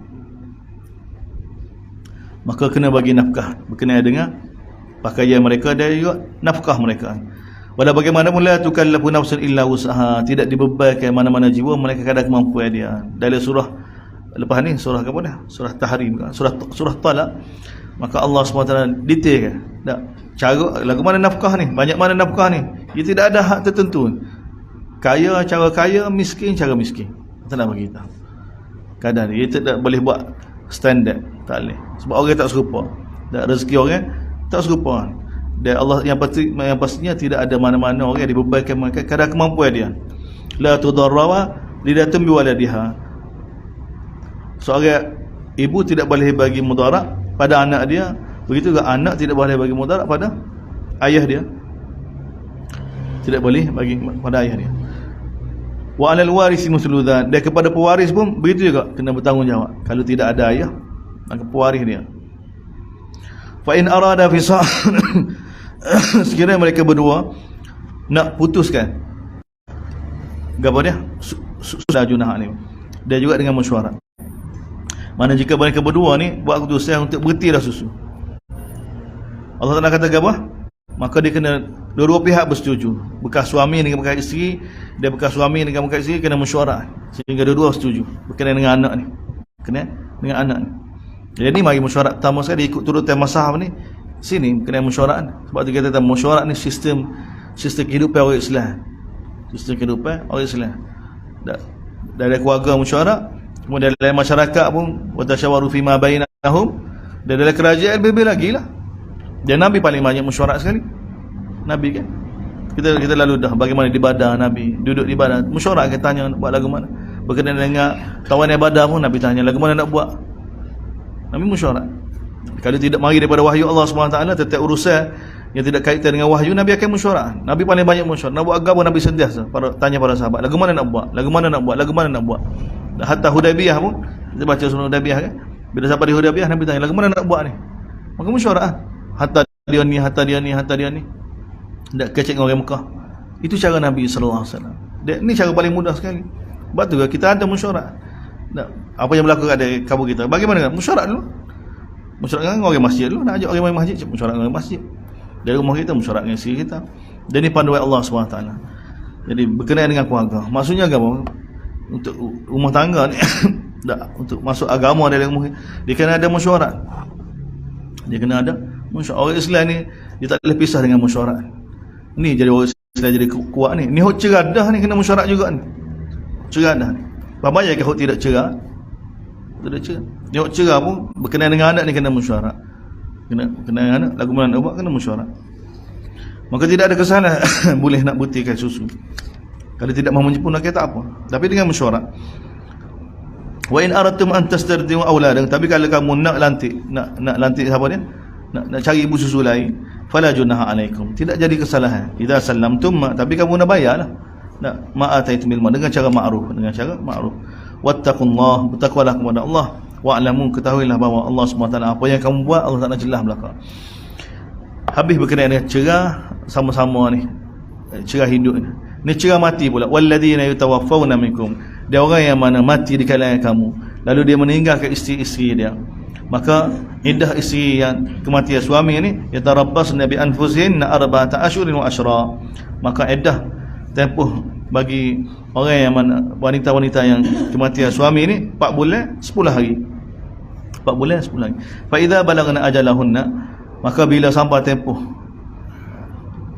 maka kena bagi nafkah berkenaan dengan pakaian mereka dan juga nafkah mereka. Walau bagaimanapun la tukallafu nafsun illa wus'aha, tidak dibebankan mana-mana jiwa mereka kadar kemampuan dia. Dalam surah lepas ni, surah apa dah? Surah Tahrim, surah Talaq. Maka Allah SWT detailkan tak, cara lagu mana nafkah ni, banyak mana nafkah ni. Dia tidak ada hak tertentu. Kaya cara kaya, miskin cara miskin. Tak nak bagi tahu. Kadang dia tidak boleh buat standard, tak boleh. Sebab orang tak serupa. Tak rezeki orang tak serupa. Dan Allah yang pastinya tidak ada mana-mana orang yang dibebankan mereka kadar kemampuan dia. La tudarrawa lidatun biwaladiha. Seorang ibu tidak boleh bagi mudarat pada anak dia, begitu juga anak tidak boleh bagi mudarat pada ayah dia. Tidak boleh bagi pada ayah dia. Wa 'alal warisi mithlu dzalik, dan kepada pewaris pun begitu juga, kena bertanggungjawab. Kalau tidak ada ayah, maka pewaris dia. Fa in arada fisal sekiranya mereka berdua nak putuskan apa dia, sudah junah ni, dan juga dengan mesyuarat. Mana jika mereka berdua ni buat keputusan untuk berhenti dah susu, Allah Taala kata apa? Maka dia kena dua-dua pihak bersetuju. Bekas suami dengan bekas isteri, dan bekas suami dengan bekas isteri kena mesyuarat sehingga dua-dua setuju berkenaan dengan anak ni. Kena dengan anak ni. Jadi mari mesyuarat pertama sekali ikut turutan mazhab ni. Sini kena mesyuarat. Sebab tu kita kata mesyuarat ni sistem kehidupan orang Islam. Sistem kehidupan orang Islam. Dari keluarga mesyuarat, kemudian dalam masyarakat pun watasyawaru fima bainahum, Dan dalam kerajaan lebih lagi lah. Dan Nabi paling banyak mesyuarat sekali. Nabi kan. Kita lalu dah bagaimana di Badar Nabi duduk di Badar mesyuarat, kita tanya buat lagu mana. Berkenaan dengan tawanan Badar pun Nabi tanya lagu mana nak buat. Nabi mesyuarat. Kalau tidak mari daripada wahyu Allah SWT, setiap urusan yang tidak kaitan dengan wahyu, Nabi akan mesyuarat. Nabi paling banyak mesyuarat. Nak buat agama, Nabi sentiasa tanya para sahabat, lagu mana nak buat, lagu mana nak buat, lagu mana nak buat. Hatta Hudaybiyah pun, kita baca surah Hudaybiyah kan, bila sampai di Hudaybiyah, Nabi tanya, lagu mana nak buat ni. Maka mesyuarat. Hatta dia ni, hatta dia ni, hatta dia ni. Tak kecek dengan orang Mekah. Itu cara Nabi SAW. Ini cara paling mudah sekali. Sebab tu kita ada mesyuarat. Apa yang berlaku pada kampung kita, bagaimana kan? Mesyuarat dulu. Mesyuarat dengan orang masjid dulu. Nak ajak orang masjid, mesyuarat dengan orang masjid. Dari rumah kita, mesyuarat dengan isteri kita. Dan ini panduan Allah SWT. Jadi berkenaan dengan keluarga. Maksudnya agama untuk rumah tangga ni untuk masuk agama dalam rumah, dia kena ada mesyuarat. Dia kena ada mesyuarat. Orang Islam ni dia tak boleh pisah dengan mesyuarat. Ni jadi orang Islam jadi kuat ni. Ni hok ceradah ni kena mesyuarat juga ni. Ceradah ni. Apa banyak ke hok tidak cerah? Tidak cerah. Ni hok cerah pun berkenaan dengan anak ni kena mesyuarat. Kena dengan anak, lagu mana nak buat kena mesyuarat. Maka tidak ada kesalahan boleh nak butikan susu. Kalau tidak mahu menyempurna tak apa. Tapi dengan mesyuarat. Wa in aradtum an tastardiu auladan, tapi kalau kamu nak lantik, nak lantik siapa dia? Nak cari ibu susu lain, fala junaha alaikum. Tidak jadi kesalahan. Idza sallamtum, tapi kamu nak bayarlah. Nak ma'ataitum bil dengan cara ma'ruf, Wattaqullah, bertakwalah kepada Allah. Wa'lamu, ketahuilah bahawa Allah SWT apa yang kamu buat Allah Taala jelas belaka. Habis berkenaan dengan cerah sama-sama ni. Cerah hidup ni. Ni cerah mati pula. Walladzina yatawaffawna minkum. Dia orang yang mana mati di kalangan kamu, lalu dia meninggalkan isteri-isteri dia. Maka iddah isteri yang kematian suami ni yatarabbasna bi anfusihinna arba'ata ashhurin wa ashra. Maka iddah tempoh bagi orang yang mana wanita-wanita yang kematian suami ni 4 bulan 10 hari. 4 bulan 10 hari. Fa idza balagna ajalahunna, maka bila sampai tempoh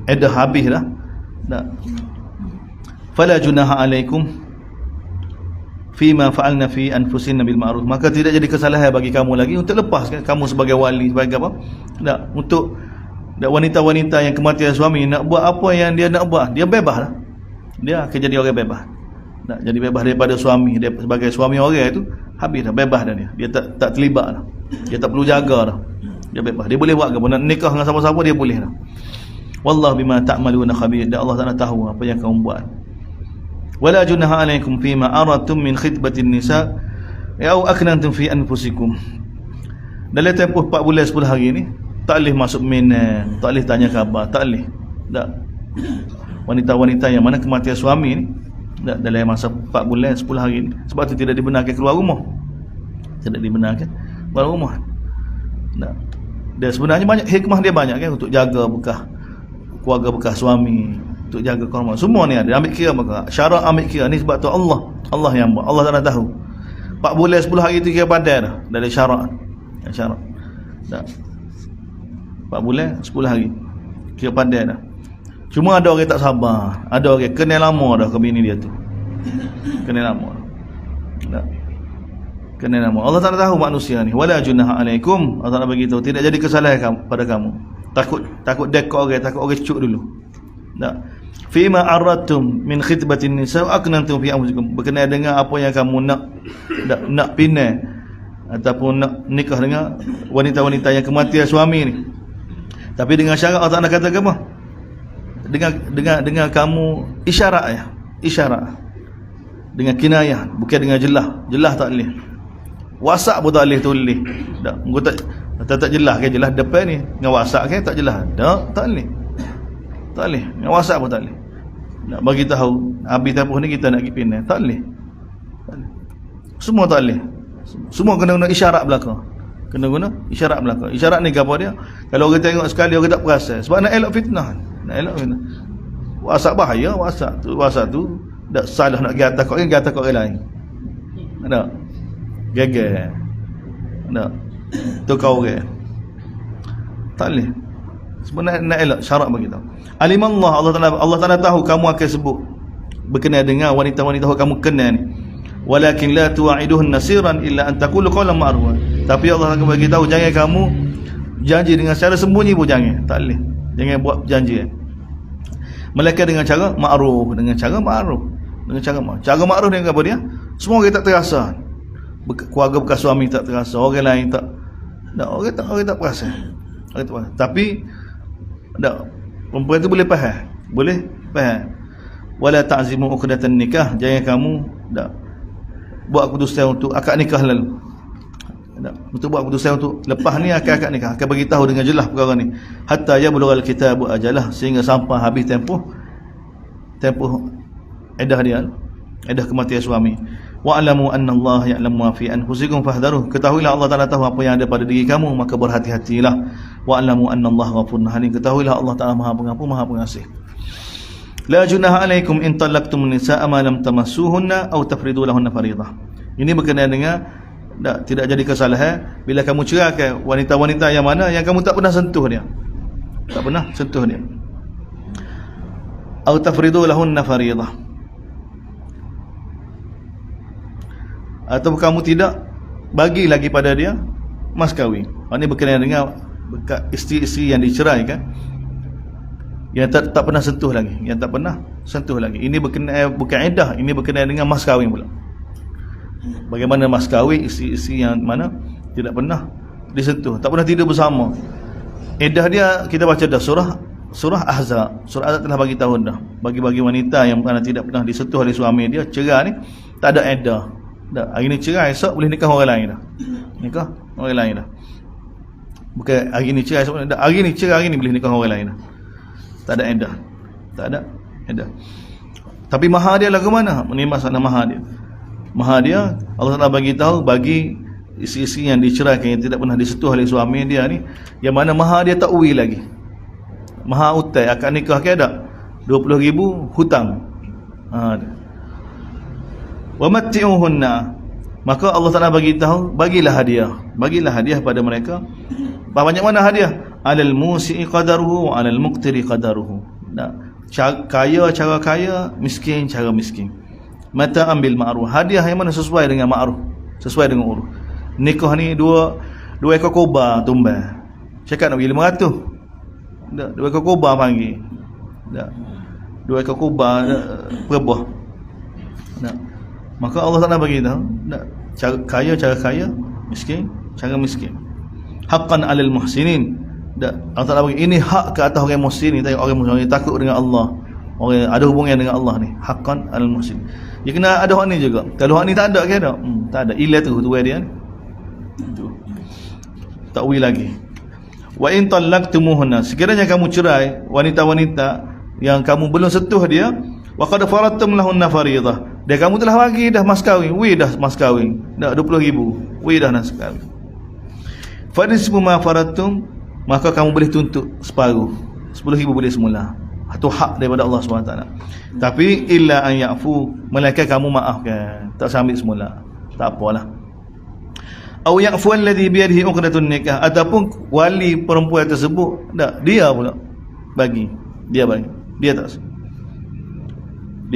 iddah habis dah. Fala junaha alaikum fima fa'alna fi anfusinna bil ma'ruf. Maka tidak jadi kesalahan bagi kamu lagi untuk lepaskan kamu sebagai wali, sebagai apa? Untuk wanita-wanita yang kematian suami nak buat apa yang dia nak buat, dia bebas lah. Dia akan jadi orang bebas. Nak jadi bebas daripada suami. Dia sebagai suami orang itu habis dah, bebas dah dia. Dia tak terlibat dah. Dia tak perlu jaga dah. Dia bebas. Dia boleh buat apa, nak nikah dengan siapa-siapa dia boleh dah. Wallahu bima ta'maluna khabir. Dan Allah Taala tahu apa yang kamu buat. Wala junaha alaikum fima aradtum min khitbatin nisa au aknantum fi anfusikum. Dalam tempoh 4 bulan 10 hari ni tak boleh masuk mina, tak boleh tanya khabar, tak boleh. Tak. Wanita-wanita yang mana kematian suami ni dalam masa 4 bulan 10 hari ni, sebab tu tidak dibenarkan keluar rumah. Tidak dibenarkan keluar rumah. Dan sebenarnya banyak hikmah dia banyak kan, untuk jaga bekas keluarga bekas suami, untuk jaga keluarga. Semua ni ada ambil kira, maka syarat ambil kira ni sebab tu Allah yang buat. Allah Taala tahu. 4 bulan 10 hari tu kira pandai dah dari syarat. Syarat. Dah. 4 bulan 10 hari kira pandai dah. Cuma ada orang tak sabar, ada orang kenal lama dah ke bini dia tu. Kenal lama. Tak. Kenal lama. Allah Taala tahu manusia ni. Wala junaha alaikum. Allah Taala bagi tahu tidak jadi kesalahan pada kamu. Takut dekok orang, takut orang cuk dulu. Tak. Fima aradtum min khitbatin nisa aknantum fi anfusikum. Berkenaan dengan apa yang kamu nak pindah ataupun nak nikah dengan wanita-wanita yang kematian suami ni. Tapi dengan syarat Allah Taala kata apa? Dengan kamu isyarat ya. Isyarat. Dengan kinayah, bukan dengan jelas tak boleh. WhatsApp pun tak boleh tulis. Tak, engko tak jelas ke, jelas depan ni. Dengan WhatsApp ke tak jelas. Tak boleh. Tak boleh. Dengan WhatsApp pun tak boleh. Nak bagi tahu habis tempoh ni kita nak pergi pindah. Tak boleh. Semua tak boleh. Semua kena guna isyarat belaka. Kena guna isyarat belaka. Isyarat ni apa dia? Kalau orang tengok sekali orang tak perasan. Sebab nak elak fitnah. Nak elak fitnah. WhatsApp bahaya, WhatsApp tu tak salah nak pergi atas kau orang lain. Ada. Geger. Ada. Tu kau orang. Tak boleh. Sebenarnya nak elak syarat bagi tahu. Alimallah, Allah Taala tahu kamu akan sebut berkenaan dengan wanita-wanita yang kamu kenal ni. Walakin la tu'iduhun nasiran illa an taqulu qawlan ma'rufan. Tapi Allah akan bagi tahu, jangan kamu janji dengan cara sembunyi pun jangan. Tak boleh. Jangan buat janji. Melainkan dengan cara ma'ruf, dengan cara ma'ruf. Dengan cara ma'ruf. Cara ma'ruf dengan apa dia? Semua orang tak terasa. Keluarga bekas suami tak terasa, orang lain tak. Orang tak perasan. Orang tak perasan. Tapi perempuan itu boleh faham. Boleh faham. Wala ta'zimu uqdatan nikah, jangan kamu buat keputusan untuk akad nikah lalu. Untuk buat keputusan untuk lepas ni akad nikah, akan bagi tahu dengan jelas perkara ni. Hatta yablughal kitabu ajalah, sehingga sampai habis tempoh iddah dia, iddah kematian suami. Wa'lamu anna Allah ya'lamu ma fi anfusikum fahdharuh, ketahuilah Allah Taala tahu apa yang ada pada diri kamu, maka berhati-hatilah. Wa'lamu anna Allah ghafurun halim, ketahuilah Allah Taala Maha Pengampun, Maha Pengasih. La junaha alaikum in talaqtumun nisaa ma lam tamassuhunna aw tafridu lahunna fariidah. Ini berkenaan dengan tidak jadi kesalahan bila kamu ceraikan wanita-wanita yang mana yang kamu tak pernah sentuh dia. Tak pernah sentuh dia. Aw tafridu lahunna fariidah. Atau kamu tidak bagi lagi pada dia mas kahwin. Ini berkenaan dengan isteri-isteri yang diceraikan, yang tak pernah sentuh lagi, yang tak pernah sentuh lagi. Ini berkenaan, bukan iddah, ini berkenaan dengan mas kahwin pula. Bagaimana mas kahwin isteri-isteri yang mana tidak pernah disentuh, tak pernah tidur bersama. Iddah dia kita baca dah surah Ahzab. Surah Ahzab telah bagi tahu dah, bagi wanita yang mana tidak pernah disentuh oleh suami dia, cerai ni tak ada iddah. Hari ni cerai, esok boleh nikah orang lain dah. Nikah orang lain dah. Bukan hari ni cerai, esok hari ni cerai, hari ni boleh nikah orang lain dah. Tak ada iddah. Tak ada iddah. Tapi mahar dia lagu mana? Ini masalah mahar dia. Mahar dia Allah Taala bagi tahu bagi isteri-isteri yang diceraikan, yang tidak pernah disentuh oleh suami dia ni, yang mana mahar dia tak uwi lagi. Mahar utai akad nikah ke ada 20,000 hutang. Wa matti'uhunna, maka Allah Taala bagi tahu bagilah hadiah pada mereka. Banyak mana hadiah? Alal musi'i qadaruhu wa alal muqtiri qadaruhu. Kaya cara kaya, miskin cara miskin. Mata ambil ma'ruf, hadiah yang mana sesuai dengan ma'ruf, sesuai dengan uruf. Nikah ni dua ekor kobar tumbal. Cakap nak bagi 500. 2 ekor kobar panggil. 2 ekor kobar perebah. Maka Allah Taala bagi tahu cara kaya, miskin cara miskin. Haqqan 'alal muhsinin. Allah Taala bagi ini hak ke atas orang muhsin, orang muhsin takut dengan Allah, orang ada hubungan dengan Allah ni. Haqqan 'alal muhsin. Dia kena ada hak ni juga. Kalau hak ni tak ada ke ada? Tak ada. Ilah tu dia ni. Tu. Tak wi lagi. Wa in talaqtumuhunna, sekiranya kamu cerai wanita-wanita yang kamu belum sentuh dia, wa qad faradtum lahunna fariidah, dia kamu telah bagi dah mas kahwin, dah mas kahwin, dah 20,000, dah mas kahwin. Fa nisfu ma faradtum, maka kamu boleh tuntut separuh, 10,000 boleh semula. Itu hak daripada Allah SWT. Tapi illa an ya'fu, melainkan kamu maafkan, tak sambil semula, tak apalah. Au ya'fu alladhi biyadihi uqdatun nikah, ataupun wali perempuan tersebut dia pula bagi, dia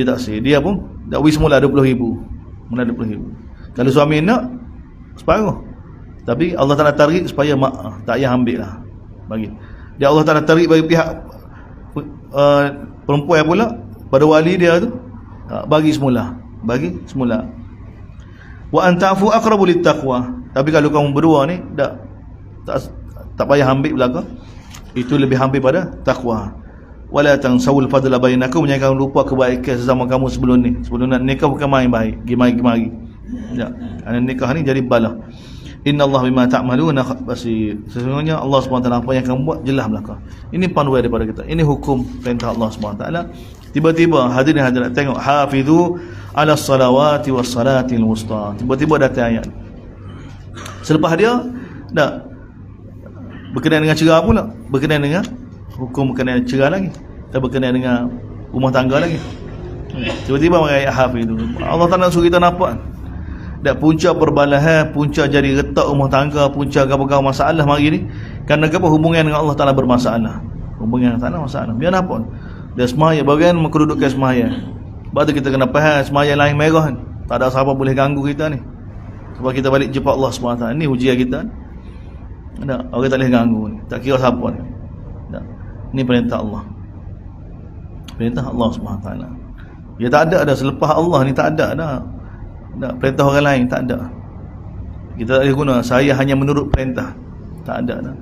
tak sih, dia pun dak bagi semula 20,000. Mula 20,000. Kalau suami nak separuh. Tapi Allah Taala tarik supaya tak payah ambil lah. Bagi. Dia Allah Taala tarik bagi pihak perempuan pula pada wali dia tu bagi semula. Wa antafu aqrabu littaqwa. Tapi kalau kamu berdua ni tak payah ambil belaka. Itu lebih hampir pada takwa. Wala tansawul fadla bainakum, jangan kamu lupa kebaikan sesama kamu sebelum ni. Sebelum nak nikah bukan main baik, gimari. Ya, kerana nikah ni jadi balah. Innallaha bima ta'maluna basir. Sesungguhnya Allah SWT apa yang kamu buat jelas belaka. Ini panduan daripada kita. Ini hukum perintah Allah SWT. Tiba-tiba hadirin hadirat tengok, hafizu ala salawati was salatil wusta. Tiba-tiba datang ayat. Selepas dia berkenaan dengan cerai pula, berkenaan dengan hukum berkenaan cerai lagi, tak berkenaan dengan rumah tangga lagi. Tiba-tiba ayat hafizu. Allah Taala suruh kita nampak punca perbalahan, punca jadi retak rumah tangga, punca apa-apa masalah mari ni kerana apa? Hubungan dengan Allah Taala bermasalah. Hubungan dengan Allah masalah. Biar apa? Dia semaya bagian kedudukan semaya. Sebab tu kita kena faham semaya lain merah ni. Tak ada siapa boleh ganggu kita ni. Sebab kita balik jumpa Allah SWT. Ini ujian kita. Tak, orang tak boleh ganggu ni. Tak kira siapa ni. Tak. Ini perintah Allah. Perintah Allah SWT. Dia tak ada dah. Selepas Allah ni tak ada dah. Tak. Perintah orang lain tak ada. Kita tak boleh guna saya hanya menurut perintah. Tak ada dah.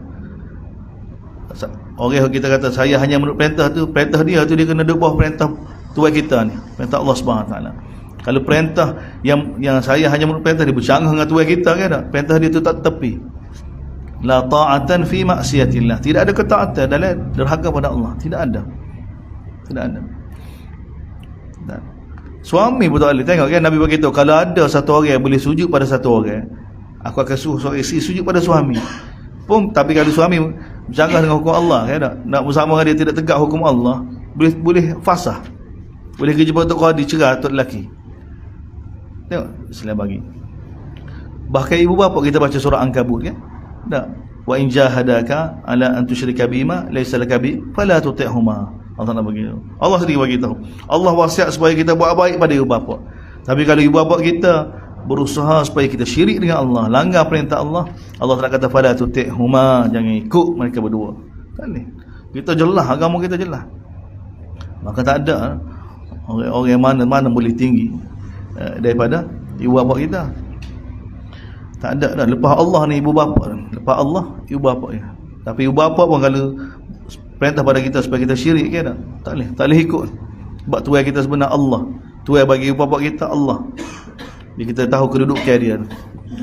Orang kita kata saya hanya menurut perintah tu, perintah dia tu dia kena ada bawah perintah tuan kita ni, perintah Allah Subhanahu Taala. Kalau perintah yang saya hanya menurut perintah dia bercanggah dengan tuan kita kan tak? Perintah dia tu tak tepi. La ta'atan fi maksiatillah. Tidak ada ketaatan dalam derhaka pada Allah. Tidak ada. Tidak ada. Tak. Suami pun tak boleh. Tengok kan Nabi beritahu kalau ada satu orang yang boleh sujud pada satu orang, aku akan suruh seorang isteri sujud pada suami. Pun tapi kalau suami bercanggah dengan hukum Allah kan tak? Nak bersama dengan dia tidak tegak hukum Allah, boleh fasah. Boleh kerja untuk qadi cerai untuk lelaki. Tengok Islam bagi. Bahkan ibu bapa kita baca surah Ankabut kan? Tak. Wa in jahadaka ala an tusyrika bima laysa laka bi fala tuti'huma. Allah nak bagi. Allah sendiri bagi tahu. Allah wasiat supaya kita buat baik pada ibu bapa. Tapi kalau ibu bapa kita berusaha supaya kita syirik dengan Allah, langgar perintah Allah, Allah tak kata fala tuti'huma, jangan ikut mereka berdua. Tak boleh. Kita jelas, agama kita jelas. Maka tak ada orang yang mana boleh tinggi daripada ibu bapa kita. Tak ada dah. Lepas Allah ni ibu bapa. Lepas Allah ibu bapa ya. Tapi ibu bapa pun kalau perintah pada kita supaya kita syirik ke tak boleh. Tak boleh ikut. Sebab tuan kita sebenar Allah. Tuan bagi ibu bapa kita Allah. Jadi kita tahu kedudukan dia.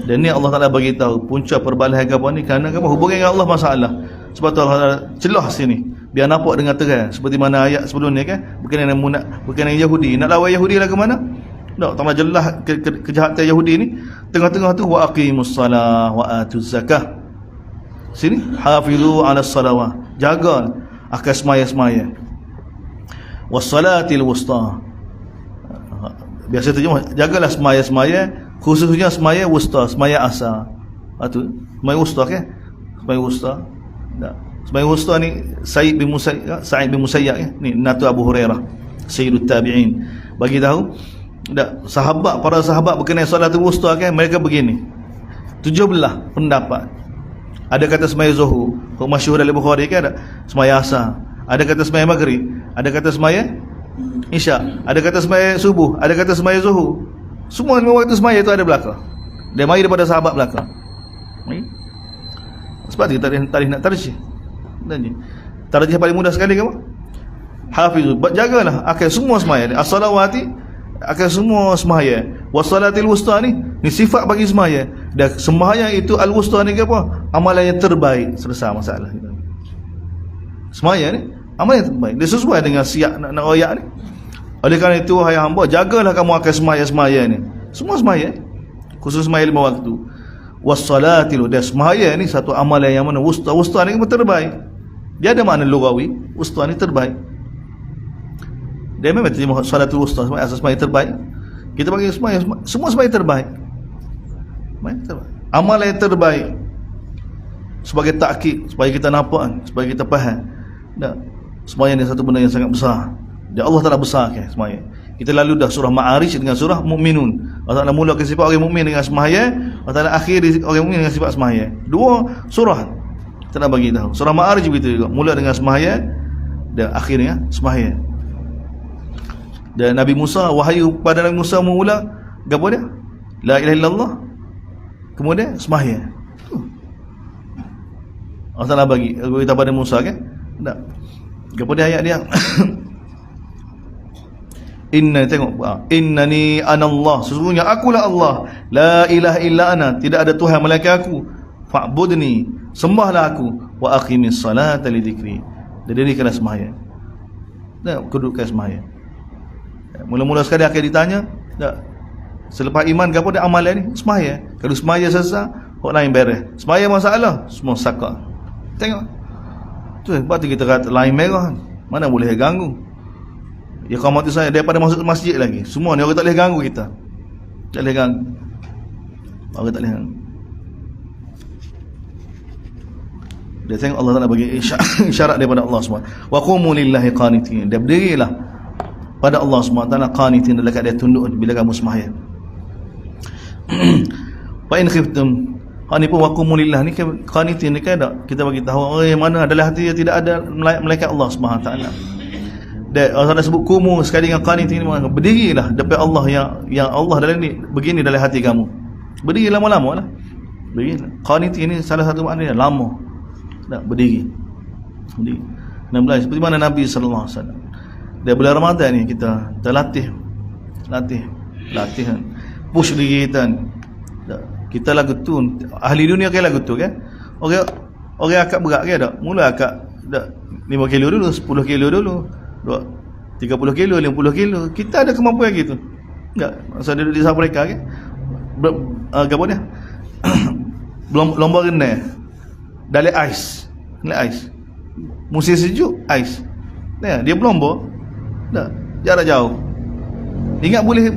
Dan ni Allah Taala bagi tahu punca perbalahan agama ni kerana hubungan dengan Allah masalah. Sebab tu Allah celah sini biar nampak dengan terang seperti mana ayat sebelum ni kan, berkenaan Yahudi nak lawan Yahudi lah ke mana. Tak tambah jelas kejahatan Yahudi ni. Tengah-tengah tu wa aqimus salah wa atuz zakah. Sini hafizu 'alas salawat. Jaga akan semaya-semaya. Was salatil wusta. Biasa terjemah jagalah semaya-semaya, khususnya semaya wusta, semaya asar. Itu semaya wusta kan? Semaya wusta. Tak. Semaya wusta ni Sa'id bin Musayyab kan? Ni natu Abu Hurairah, Sayyidut Tabi'in. Bagi tahu tak, para sahabat berkenaan salatul wusta kan, mereka begini. 17 pendapat. Ada kata semaya zuhur, masyhur dalam Bukhari kan ada. Semaya asar. Ada kata semaya maghrib, ada kata semaya isyak, ada kata semaya subuh, ada kata semaya zuhur. Semua waktu semaya itu ada belakang. Dia mari daripada sahabat belakang. Sebab dia tak boleh nak tarjih. Tarjih paling mudah sekali ke apa? Hafizu, jagalah akan semua semaya. As-salawati akan semua semaya. Wassalatil wusta ni sifat bagi semaya. Dan sembahyang itu al-wusta ni ke apa? Amalan yang terbaik. Selesai masalah kita. Semaya ni amalan yang terbaik. Dia sesuai dengan siap nak royak ni. Oleh kerana itu wahai hamba, jagalah kamu akan semaya-semaya ni. Semua semaya. Khusus semaya 5 waktu. Wassalatil, dan semaya ni satu amalan yang mana wusta ni terbaik. Dia ada makna lugawi. Wusta ni terbaik. Dia memang terjemah salatul wusta, asas semaya terbaik. Kita bagi semaya, semua semaya terbaik. Amalan yang terbaik sebagai takkid, supaya kita nampak, supaya kita faham. Tak. Semaya ni satu benda yang sangat besar. Dan Allah Taala besarkan semaya. Kita lalu dah surah Ma'arij dengan surah Mukminun. Allah Taala mulakan sifat orang mukmin dengan semaya, Allah Taala akhiri orang mukmin dengan sifat semaya. Dua surah kita nak bagi tahu. Surah Ma'arij begitu juga, mula dengan semaya dan akhirnya semaya. Dan Nabi Musa, wahyu pada Nabi Musa mula apa dia? La ilaha illallah. Kemudian semaya. Allah Taala bagi kita pada Musa kan? Tak. Kemudian ayat dia innani anallah, sesungguhnya akulah Allah, la ilaha illa ana, tidak ada Tuhan melainkan aku, fa'budni, sembahlah aku, wa aqimis salata li dzikri, dan dirikanlah sembahyang. Tak, kedudukan sembahyang. Mula-mula sekali akan ditanya, tak, selepas iman ke apa dia amalan ni? Sembahyang. Kalau sembahyang selesai, orang lain beres. Sembahyang masalah, semua sakar. Tengok tu, sebab tu kita kata lain merah, mana boleh ganggu. Ya kau mati saya daripada masuk masjid lagi. Semua ni orang tak boleh ganggu kita. Tak boleh ganggu. Orang tak boleh ganggu. Dia tengok Allah Taala bagi isyarat daripada Allah SWT. Wa qumu lillahi qanitin. Dia berdirilah pada Allah SWT qanitin, dalam keadaan tunduk bila kamu sembahyang. Fa in khiftum, ni pun waqumulillah ni qanitin ni kan tak kita bagi tahu orang yang mana adalah hati yang tidak ada malaikat Allah Subhanahu Wa Taala. Dan Allah sebut kumu sekali dengan qanitin ni, berdirilah depan Allah yang Allah dalam ni begini dalam hati kamu. Berdiri lama-lama lah. Berdiri. Qanitin ni salah satu maknanya lama. Tak berdiri. Berdiri. 16 seperti mana Nabi sallallahu alaihi wasallam. Dia bulan Ramadan ni kita terlatih latihan push diri kita ni. Kita lagu tu ahli dunia kan lagu tu kan. Orang akak berat ke tak? Mula akak dak 5 kilo dulu, 10 kilo dulu, 30 kilo, 50 kilo. Kita ada kemampuan gitu. Enggak, masa duduk di South Africa kan. Apa dia? Belum lomba renang. Dalam ais. Musim sejuk, ais. Dia berlomba. Dah, jarak jauh. Ingat boleh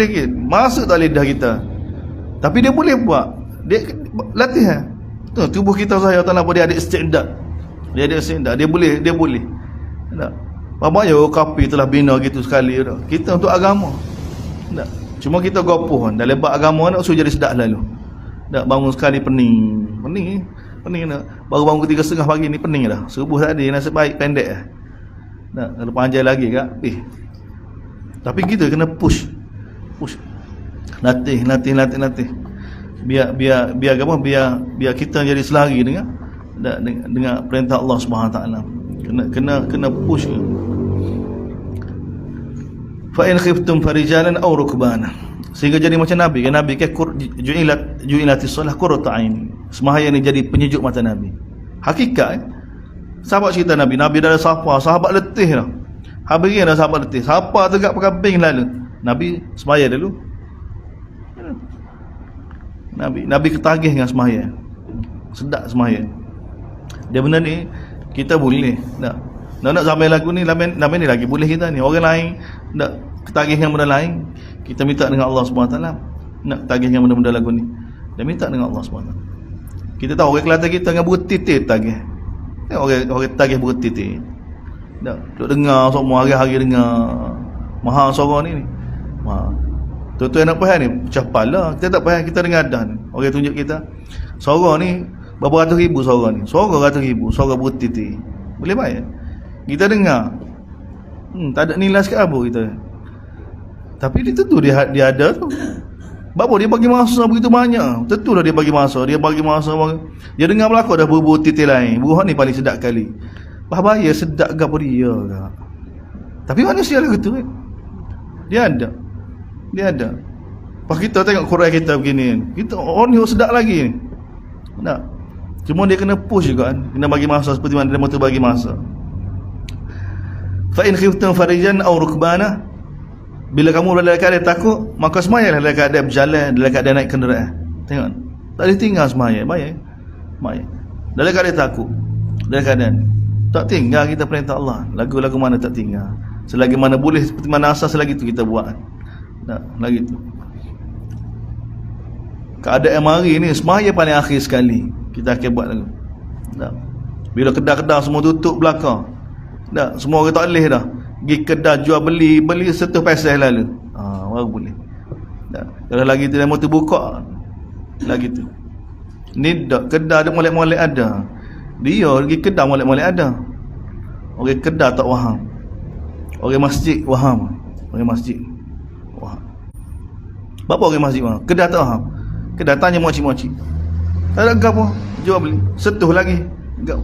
ke? Masuk tak lidah kita. Tapi dia boleh buat. Dia latihan. Tubuh kita saya tahu apa dia ada istiqdat. Dia boleh. Tak. Apa ya kapi telah bina gitu sekali dah. Kita untuk agama. Tak. Cuma kita gopoh dalam bab agama nak suruh jadi sedap lalu. Tak bangun sekali pening dah. Baru bangun 3:30 pagi ni pening dah. Subuh tadi nasib baik pendek dah. Tak, kalau panjang lagi kak. Tapi kita kena push. Latih. Biar apa? Biar kita jadi selari dengan perintah Allah Subhanahu Wa Taala. Kena push. Fa in khiftum farijalan aw rukbana. Sehingga jadi macam Nabi kan, Nabi ke ju'ilatis solah qurratu aini. Sembahyang ni jadi penyejuk mata Nabi. Hakikat sahabat cerita Nabi dah sahabat letih dah. Habis dah sahabat letih. Siapa tegak pakai ping lalu. Nabi sembahyang dulu. Nabi ketagih dengan sembahyang. Sedap sembahyang. Dia benda ni kita boleh. Nak sampai lagu ni nama ni lagi boleh kita ni. Orang lain nak ketagih dengan benda lain, kita minta dengan Allah SWT. Nak tagih dengan benda-benda lagu ni, dia minta dengan Allah SWT. Kita tahu orang Kelantan kita dengan bertitir tagih. Orang tagih bertitir. Duk dengar semua hari-hari dengar mahal suara ni. Tu yang nak faham ni pecah kepala. Kita tak faham, kita dengar dah ni. Orang tunjuk kita suara ni berapa ratus ribu suara ni. Suara ratus ribu, suara bertitir. Boleh bayar. Kita dengar. Tak ada nilai sekat apa kita. Tapi dia tentu dia ada tu. Apa dia bagi masa begitu banyak. Tentulah dia bagi masa. Dia dengar belakang dah berburu titik lain. Buruh ni paling sedap kali. Bahaya sedap ke apa dia tak. Tapi manusia lah gitu kan. Dia ada. Pas kita tengok Quran kita begini, kita ni sedap lagi ni. Tak. Cuma dia kena push juga kan. Kena bagi masa seperti mana dia mahu bagi masa. Fa in khiftum farijan aw rukbana. Bila kamu dalam keadaan takut, maka semayang dalam keadaan berjalan, dalam keadaan naik kenderaan. Tengok. Tak boleh tinggal semayang. Baik. Dalam keadaan takut, dalam keadaan tak tinggal kita perintah Allah. Lagu-lagu mana tak tinggal. Selagi mana boleh seperti mana asas, selagi tu kita buat. Tak, lagi tu. Keadaan mari ni semayang paling akhir sekali kita akan buat lagu. Tak. Bila kedai-kedai semua tutup belakang. Tak, semua orang tak boleh dah. Pergi kedai jual beli 100 paisa lalu. Baru boleh. Tak. Kalau lagi tu dia mau terbuka lagi tu. Ni dak kedai ada molek-molek ada. Dia pergi kedai molek-molek ada. Orang kedai tak faham. Orang masjid faham. Orang masjid faham. Berapa orang masjid faham? Kedai tak faham. Kedai tanya makcik-makcik. Tak ada apa? Jual beli. Setuh lagi. Enggak.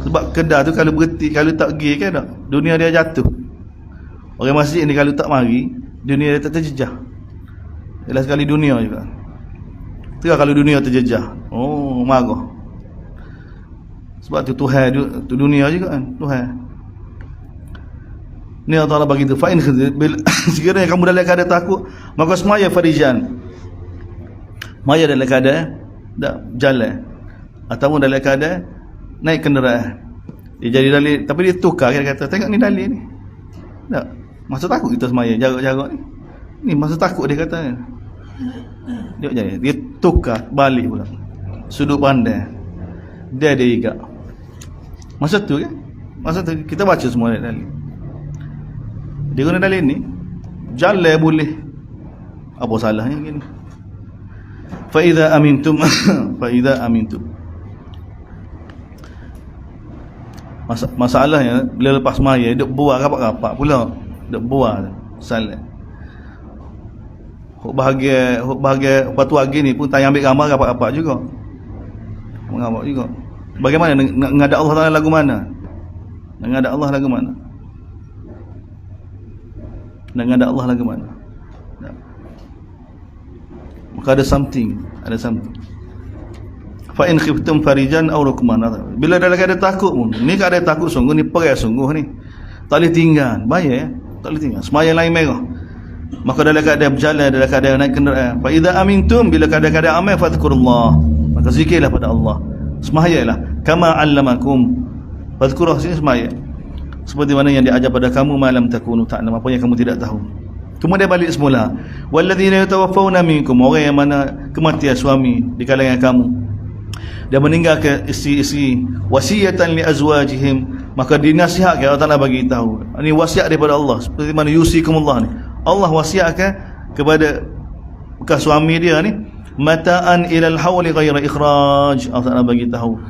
Sebab kedai tu kalau berhenti, kalau tak pergi kan tak, dunia dia jatuh. Orang masjid ni kalau tak mari, dunia dia tak terjejah. Ialah sekali dunia juga. Tengah kalau dunia terjejah, marah. Sebab tu Tuhan tu dunia juga kan, Tuhan. Ni Allah Ta'ala bagi tu, fa in sekiranya kamu dalam keadaan takut, maka semaya farijan. Maya dalam keadaan tak jalan, ataupun dalam keadaan naik kenderaan. Dia jadi dalil, tapi dia tukar, dia kata tengok ni dalil ni. Tak, masa takut kita semaya jarak-jarak ni. Ni masa takut dia kata. Dia tukar balik pula. Sudut pandang. Dia juga. Masa tu kan? Masa tu kita baca semua dalil. Dia guna dalil ni jalan boleh. Apa salahnya gini? Fa idza amintum fa idza amintum. Masalahnya bila lepas maya duk buat rapat-rapat pula, duk buat salat. Hok bahagia patu lagi ni pun tayang ambil gambar rapat-rapat juga. Mengamuk juga. Bagaimana nak ngadak Allah Taala lagu mana? Nak ngadak Allah lagu mana? Nak ngadak Allah lagu mana? Maka ada something. Fa in khiftum farijan aw rukman. Bila dalam keadaan takut pun, ni keadaan takut sungguh ni, perai sungguh ni. Tak boleh tinggal, bahaya tak boleh tinggal. Semaya lain merah. Maka dalam keadaan berjalan, dalam keadaan naik kenderaan. Fa idza amintum, bila keadaan aman, fadhkurullah. Maka zikirlah pada Allah. Semayalah kama allamakum. Fadhkurullah sini semaya. Seperti mana yang diajar pada kamu malam takunu ta'lam, apa yang kamu tidak tahu. Kemudian balik semula. Walladzina yatawaffawna minkum, orang yang mana kematian suami di kalangan kamu dan meninggalkan isteri-isteri wasiatan li azwajihim, maka dinasihatkan Allah Taala bagi tahu. Ini wasiat daripada Allah, seperti mana yusikumullah ni. Allah wasiatkan kepada bekas suami dia ni, mata'an ilal hauli ghaira ikhraj. Allah Taala bagi tahu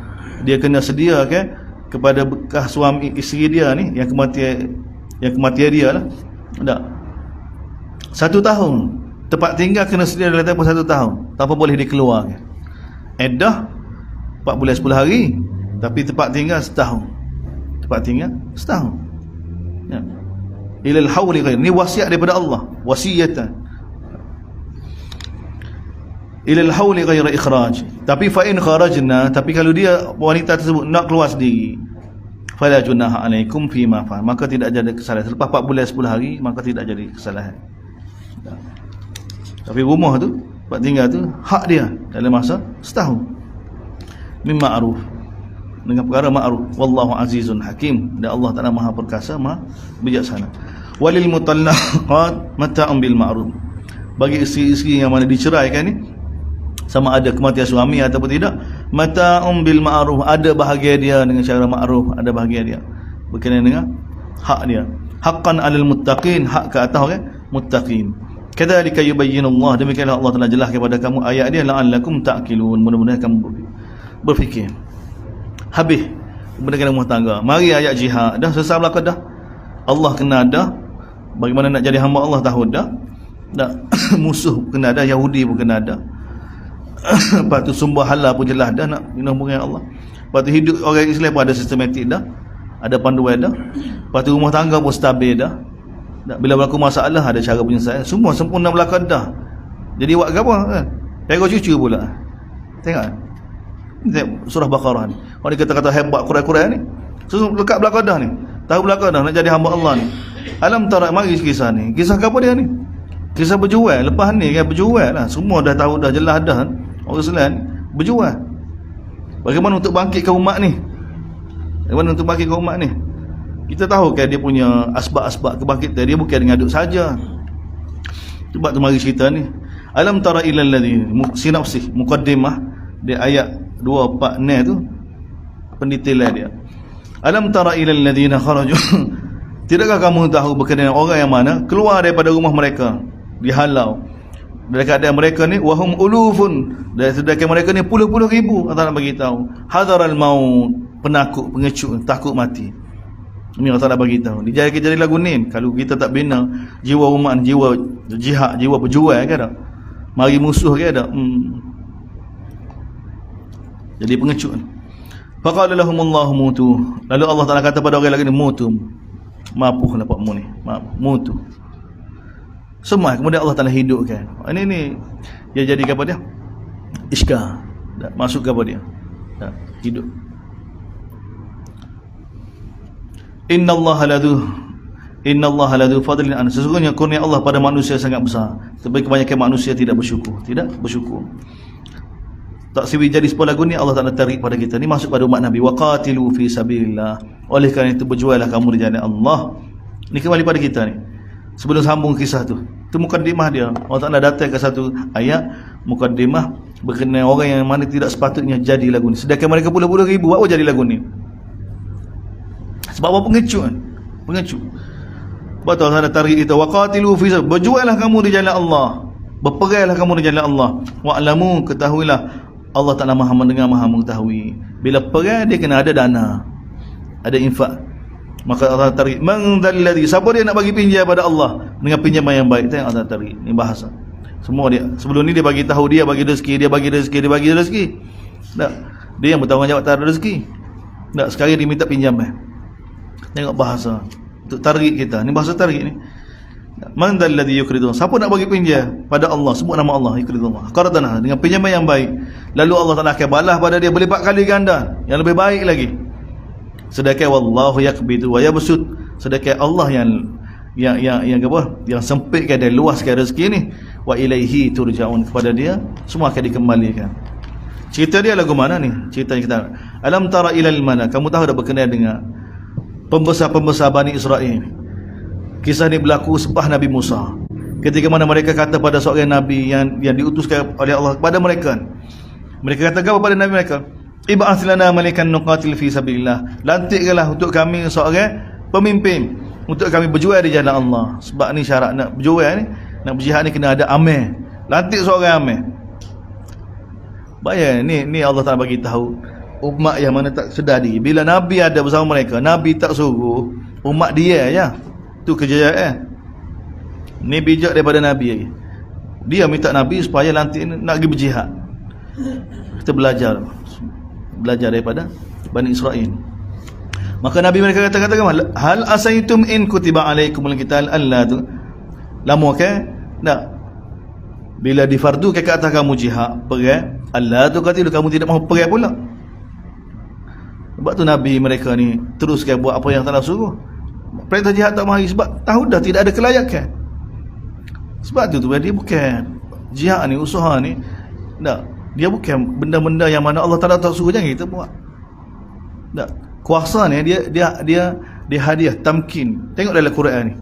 dia kena sediakan kepada bekas suami isteri dia ni yang kematian dia lah. Tak. 1 tahun tempat tinggal kena sedia dalam tempoh 1 tahun, tanpa boleh dikeluarkan. Iddah 4 bulan 10 hari, tapi tempat tinggal setahun. Ya. Ilal hauli ghair. Ni wasiat daripada Allah, wasiatan. Ilal hauli ghaira ikhraj. Tapi fa in kharajna, tapi kalau dia wanita tersebut nak keluar sendiri, fala junaha alaikum fima fa, maka tidak jadi kesalahan. Selepas 4 bulan 10 hari, maka tidak jadi kesalahan. Tapi rumah tu, tempat tinggal tu, hak dia dalam masa setahun. Min ma'ruf, dengan perkara ma'ruf. Wallahu azizun hakim, dan Allah Taala Maha perkasa, Maha bijaksana. Walil mutallaqat mata'un bil ma'ruf. Bagi isteri-isteri yang mana diceraikan ni, sama ada kematian suami ataupun tidak, mata'un bil ma'ruf, ada bahagia dia dengan cara ma'ruf, ada bahagia dia berkenaan dengan hak dia. Haqqan 'alal muttaqin, hak ke atas orang muttaqin. Kadzalika yubayyinullah, demikianlah Allah Taala jelaskan kepada kamu ayat dia, la'allakum ta'qilun, mudah-mudahan kamu berfikir. Habis benda rumah tangga. Mari ayat jihad. Dah selesai belaka dah. Allah kena ada. Bagaimana nak jadi hamba Allah tahu dah. Dah musuh kena ada, Yahudi pun kena ada. Lepas tu sumber halal pun jelas dah, nak minum dengan Allah. Lepas tu hidup orang Islam pun ada sistematik dah, ada panduan dah. Lepas tu rumah tangga pun stabil dah. Bila berlaku masalah ada cara penyelesaian. Semua sempurna belaka dah. Jadi buat apa kan? Tengok cucu pula. Tengok surah Baqarah ni. Orang dia kata-kata hebat Quran-Quran ni. So lekat belaka dah ni. Tahu belaka dah nak jadi hamba Allah ni. Alam tara, mari kisah ni. Kisah apa dia ni? Kisah berjual. Lepas ni kan berjual lah. Semua dah tahu dah, jelas dah. Orang Islam berjual. Bagaimana untuk bangkitkan umat ni? Bagaimana untuk bangkitkan umat ni? Kita tahu kan dia punya asbab-asbab kebangkitan dia bukan dengan duk saja. Sebab tu mari cerita ni. Alam tara ilal ladzi, sinopsis muqaddimah di ayat 246 tu pendetailan dia. Alam tara ilal ladzina kharaju. Tidakkah kamu tahu berkenaan orang yang mana keluar daripada rumah mereka, dihalau dalam keadaan mereka ni wahum ulufun, dan sedangkan mereka ni puluh-puluh ribu. Allah nak bagi tahu hadaral maut, penakut, pengecut, takut mati. Ini Allah Taala bagi tahu. Jadi lagu ni, kalau kita tak bina jiwa umat, jiwa jihad, jiwa berjuang kan tak? Mari musuh kan tak? Jadi pengecut. Faqala lahumullahu mutu. Lalu Allah Taala kata pada orang lagi ni, mutu. Mapuh dapat mu ni. Mutu. Semua kemudian Allah Taala hidupkan. Ini dia jadi apa dia? Iskar. Masuk ke apa dia? Hidup. Innallaha ladzu fadlin an, sesungguhnya kurnia Allah pada manusia sangat besar, tapi kebanyakan manusia tidak bersyukur. Tak siwi jadi sebuah lagu ni Allah Taala tarik pada kita ni masuk pada umat Nabi. Waqatilu fi sabilillah, oleh kerana itu berjuanglah kamu di jalan Allah. Ni kembali pada kita ni. Sebelum sambung kisah tu, itu mukaddimah dia. Allah Taala datangkan satu ayat mukaddimah berkenaan orang yang mana tidak sepatutnya jadi lagu ni, sedangkan mereka puluh-puluh ribu. Apa jadi lagu ni? Sebab apa? Pengecut. Betul Allah tarik kita, waqatilu fi sabilillah, berjuanglah kamu di jalan Allah. Berperailah kamu di jalan Allah. Wa'lamu, ketahuilah Allah Ta'ala Maha mendengar, Maha mengetahui. Bila perai dia kena ada dana, ada infak. Maka Allah tarik, man dzalladzi, siapa dia nak bagi pinjam pada Allah dengan pinjaman yang baik? Tengok Allah tarik, ni bahasa. Semua dia. Sebelum ni dia bagi tahu dia bagi rezeki, dia bagi rezeki. Tak. Dia yang bertanggungjawab atas rezeki. Tak, sekarang dia minta pinjaman. Tengok bahasa. Untuk tarik kita. Ni bahasa tarik ni. Man dzalladzi yuqridu, siapa nak bagi pinjam pada Allah, sebut nama Allah, yuqridu Allah qardan, dengan pinjaman yang baik, lalu Allah Taala akan balas pada dia berlipat kali ganda yang lebih baik lagi. Sedekah wallahu yaqbidu wa yabsut, sedekah Allah yang apa, yang sempitkan dan luaskan rezeki ni. Wa ilaihi turja'un, kepada dia semua akan dikembalikan. Cerita dia lagu mana ni? Cerita kita, alam tara ilal mana, kamu tahu dah berkenaan dengan pembesar-pembesar Bani Israel. Kisah ni berlaku selepas Nabi Musa, ketika mana mereka kata pada seorang Nabi yang diutuskan oleh Allah kepada mereka. Mereka kata kepada Nabi mereka, ib'ats lana malikan nuqatil fi sabilillah, lantikkanlah untuk kami seorang pemimpin untuk kami berjuang di jalan Allah. Sebab ni syarat nak berjuang ni, nak berjihad ni kena ada amir. Lantik seorang amir. Bayar ni Allah Taala bagi tahu umat yang mana tak sedar diri. Bila Nabi ada bersama mereka, Nabi tak suruh umat dia je. Tu kejayaan. Ni bijak daripada Nabi lagi. Dia minta Nabi supaya lantik nak pergi berjihad. Kita belajar daripada Bani Israel. Maka Nabi mereka kata hal asaitum in kutiba alaikumul qital alla tu. Lama ke? Tak. Bila difardukan ke atas kamu jihad, perang, alla tu kata kamu tidak mahu perang pula. Sebab tu Nabi mereka ni teruskan buat apa yang tak suruh. Perintah jihad tak mari sebab tahu dah tidak ada kelayakan. Sebab tu dia bukan jihad ni, usaha ni, tak, dia bukan benda-benda yang mana Allah Taala tak suruh jangan kita buat. Tak, kuasa ni dia hadiah tamkin. Tengok dalam Quran ni.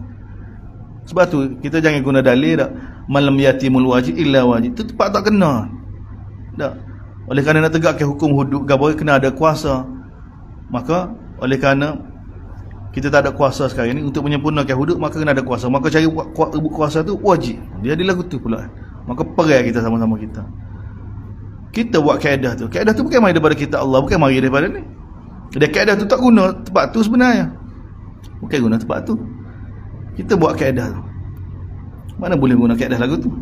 Sebab tu kita jangan guna dalil tak, malam yatimul wajib illa wajib. Itu tempat tak kena. Tak. Oleh kerana nak tegakkan hukum hudud gapo kena ada kuasa. Maka oleh kerana kita tak ada kuasa sekarang ni untuk menyempurnakan hudud, maka kena ada kuasa. Maka cari kuasa tu wajib. Dia lagu tu pula. Maka perang kita sama-sama kita. Kita buat kaedah tu. Kaedah tu bukan mari daripada kita Allah, bukan mari daripada ni. Dia kaedah tu tak guna tempat tu sebenarnya. Bukan guna tempat tu. Kita buat kaedah tu. Mana boleh guna kaedah lagu tu?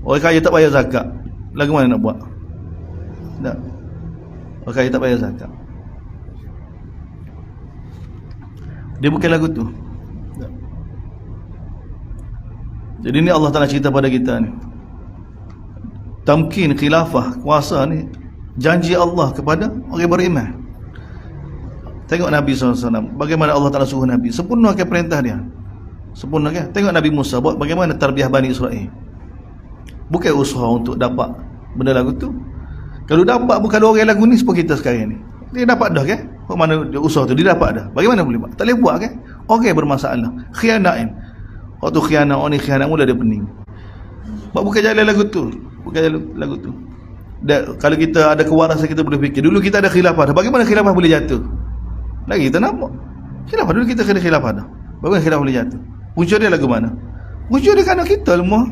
Orang kaya tak bayar zakat. Lagu mana nak buat? Tak. Orang kaya tak bayar zakat. Dia bukan lagu tu. Jadi ni Allah Ta'ala cerita pada kita ni. Tamkin, khilafah, kuasa ni janji Allah kepada orang beriman. Tengok Nabi SAW, bagaimana Allah Ta'ala suruh Nabi, sempurnakan perintah dia. Sempurnakan. Tengok Nabi Musa buat bagaimana tarbiyah Bani Israel. Bukan usaha untuk dapat benda lagu tu. Kalau dapat bukan orang lagu ni seperti kita sekarang ni. Dia dapat dah kan? Kok mana usaha tu dia dapat dah. Bagaimana boleh buat? Tak boleh buat kan? Orang bermasalah. Khianatin. Waktu khianat, orang ni khianat mula dia pening. Sebab bukan jalan lagu tu. Bukan jalan lagu tu. Kalau kita ada kewarasan kita boleh fikir. Dulu kita ada khilafah dah. Bagaimana khilafah boleh jatuh? Lagi kita nampak. Khilafah dulu kita kena khilafah dah. Bagaimana khilafah boleh jatuh? Punca dia lagu mana? Punca dia kerana kita lemah.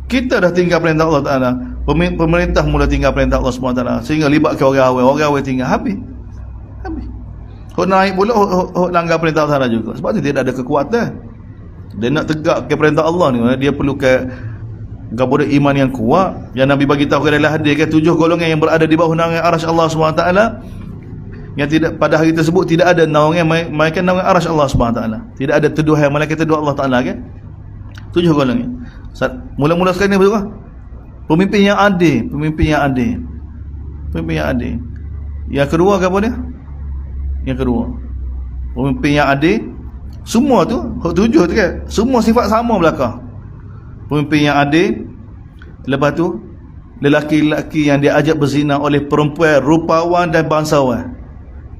Kita dah tinggal perintah Allah Ta'ala. Pemerintah mula tinggal perintah Allah SWT, sehingga libatkan orang awal tinggal, habis. Kau naik pula langgar perintah Allah juga. Sebab tu dia tak ada kekuatan. Dia nak tegak ke perintah Allah ni, dia perlukan gapo iman yang kuat. Yang Nabi bagi tahu adalah hadis ke 7 golongan yang berada di bawah naungan arasy Allah SWT, yang tidak pada hari tersebut tidak ada naungan melainkan naungan arasy Allah SWT. Tidak ada teduhan melainkan teduh Allah Taala kan. 7 golongan. Mula-mula sekali ni betul. Pemimpin yang adil. Yang kedua apa dia? Yang kedua, pemimpin yang adil. Semua tu, 7 tu kan, semua sifat sama belakang. Pemimpin yang adil. Lepas tu, lelaki-lelaki yang diajak berzina oleh perempuan rupawan dan bangsawan.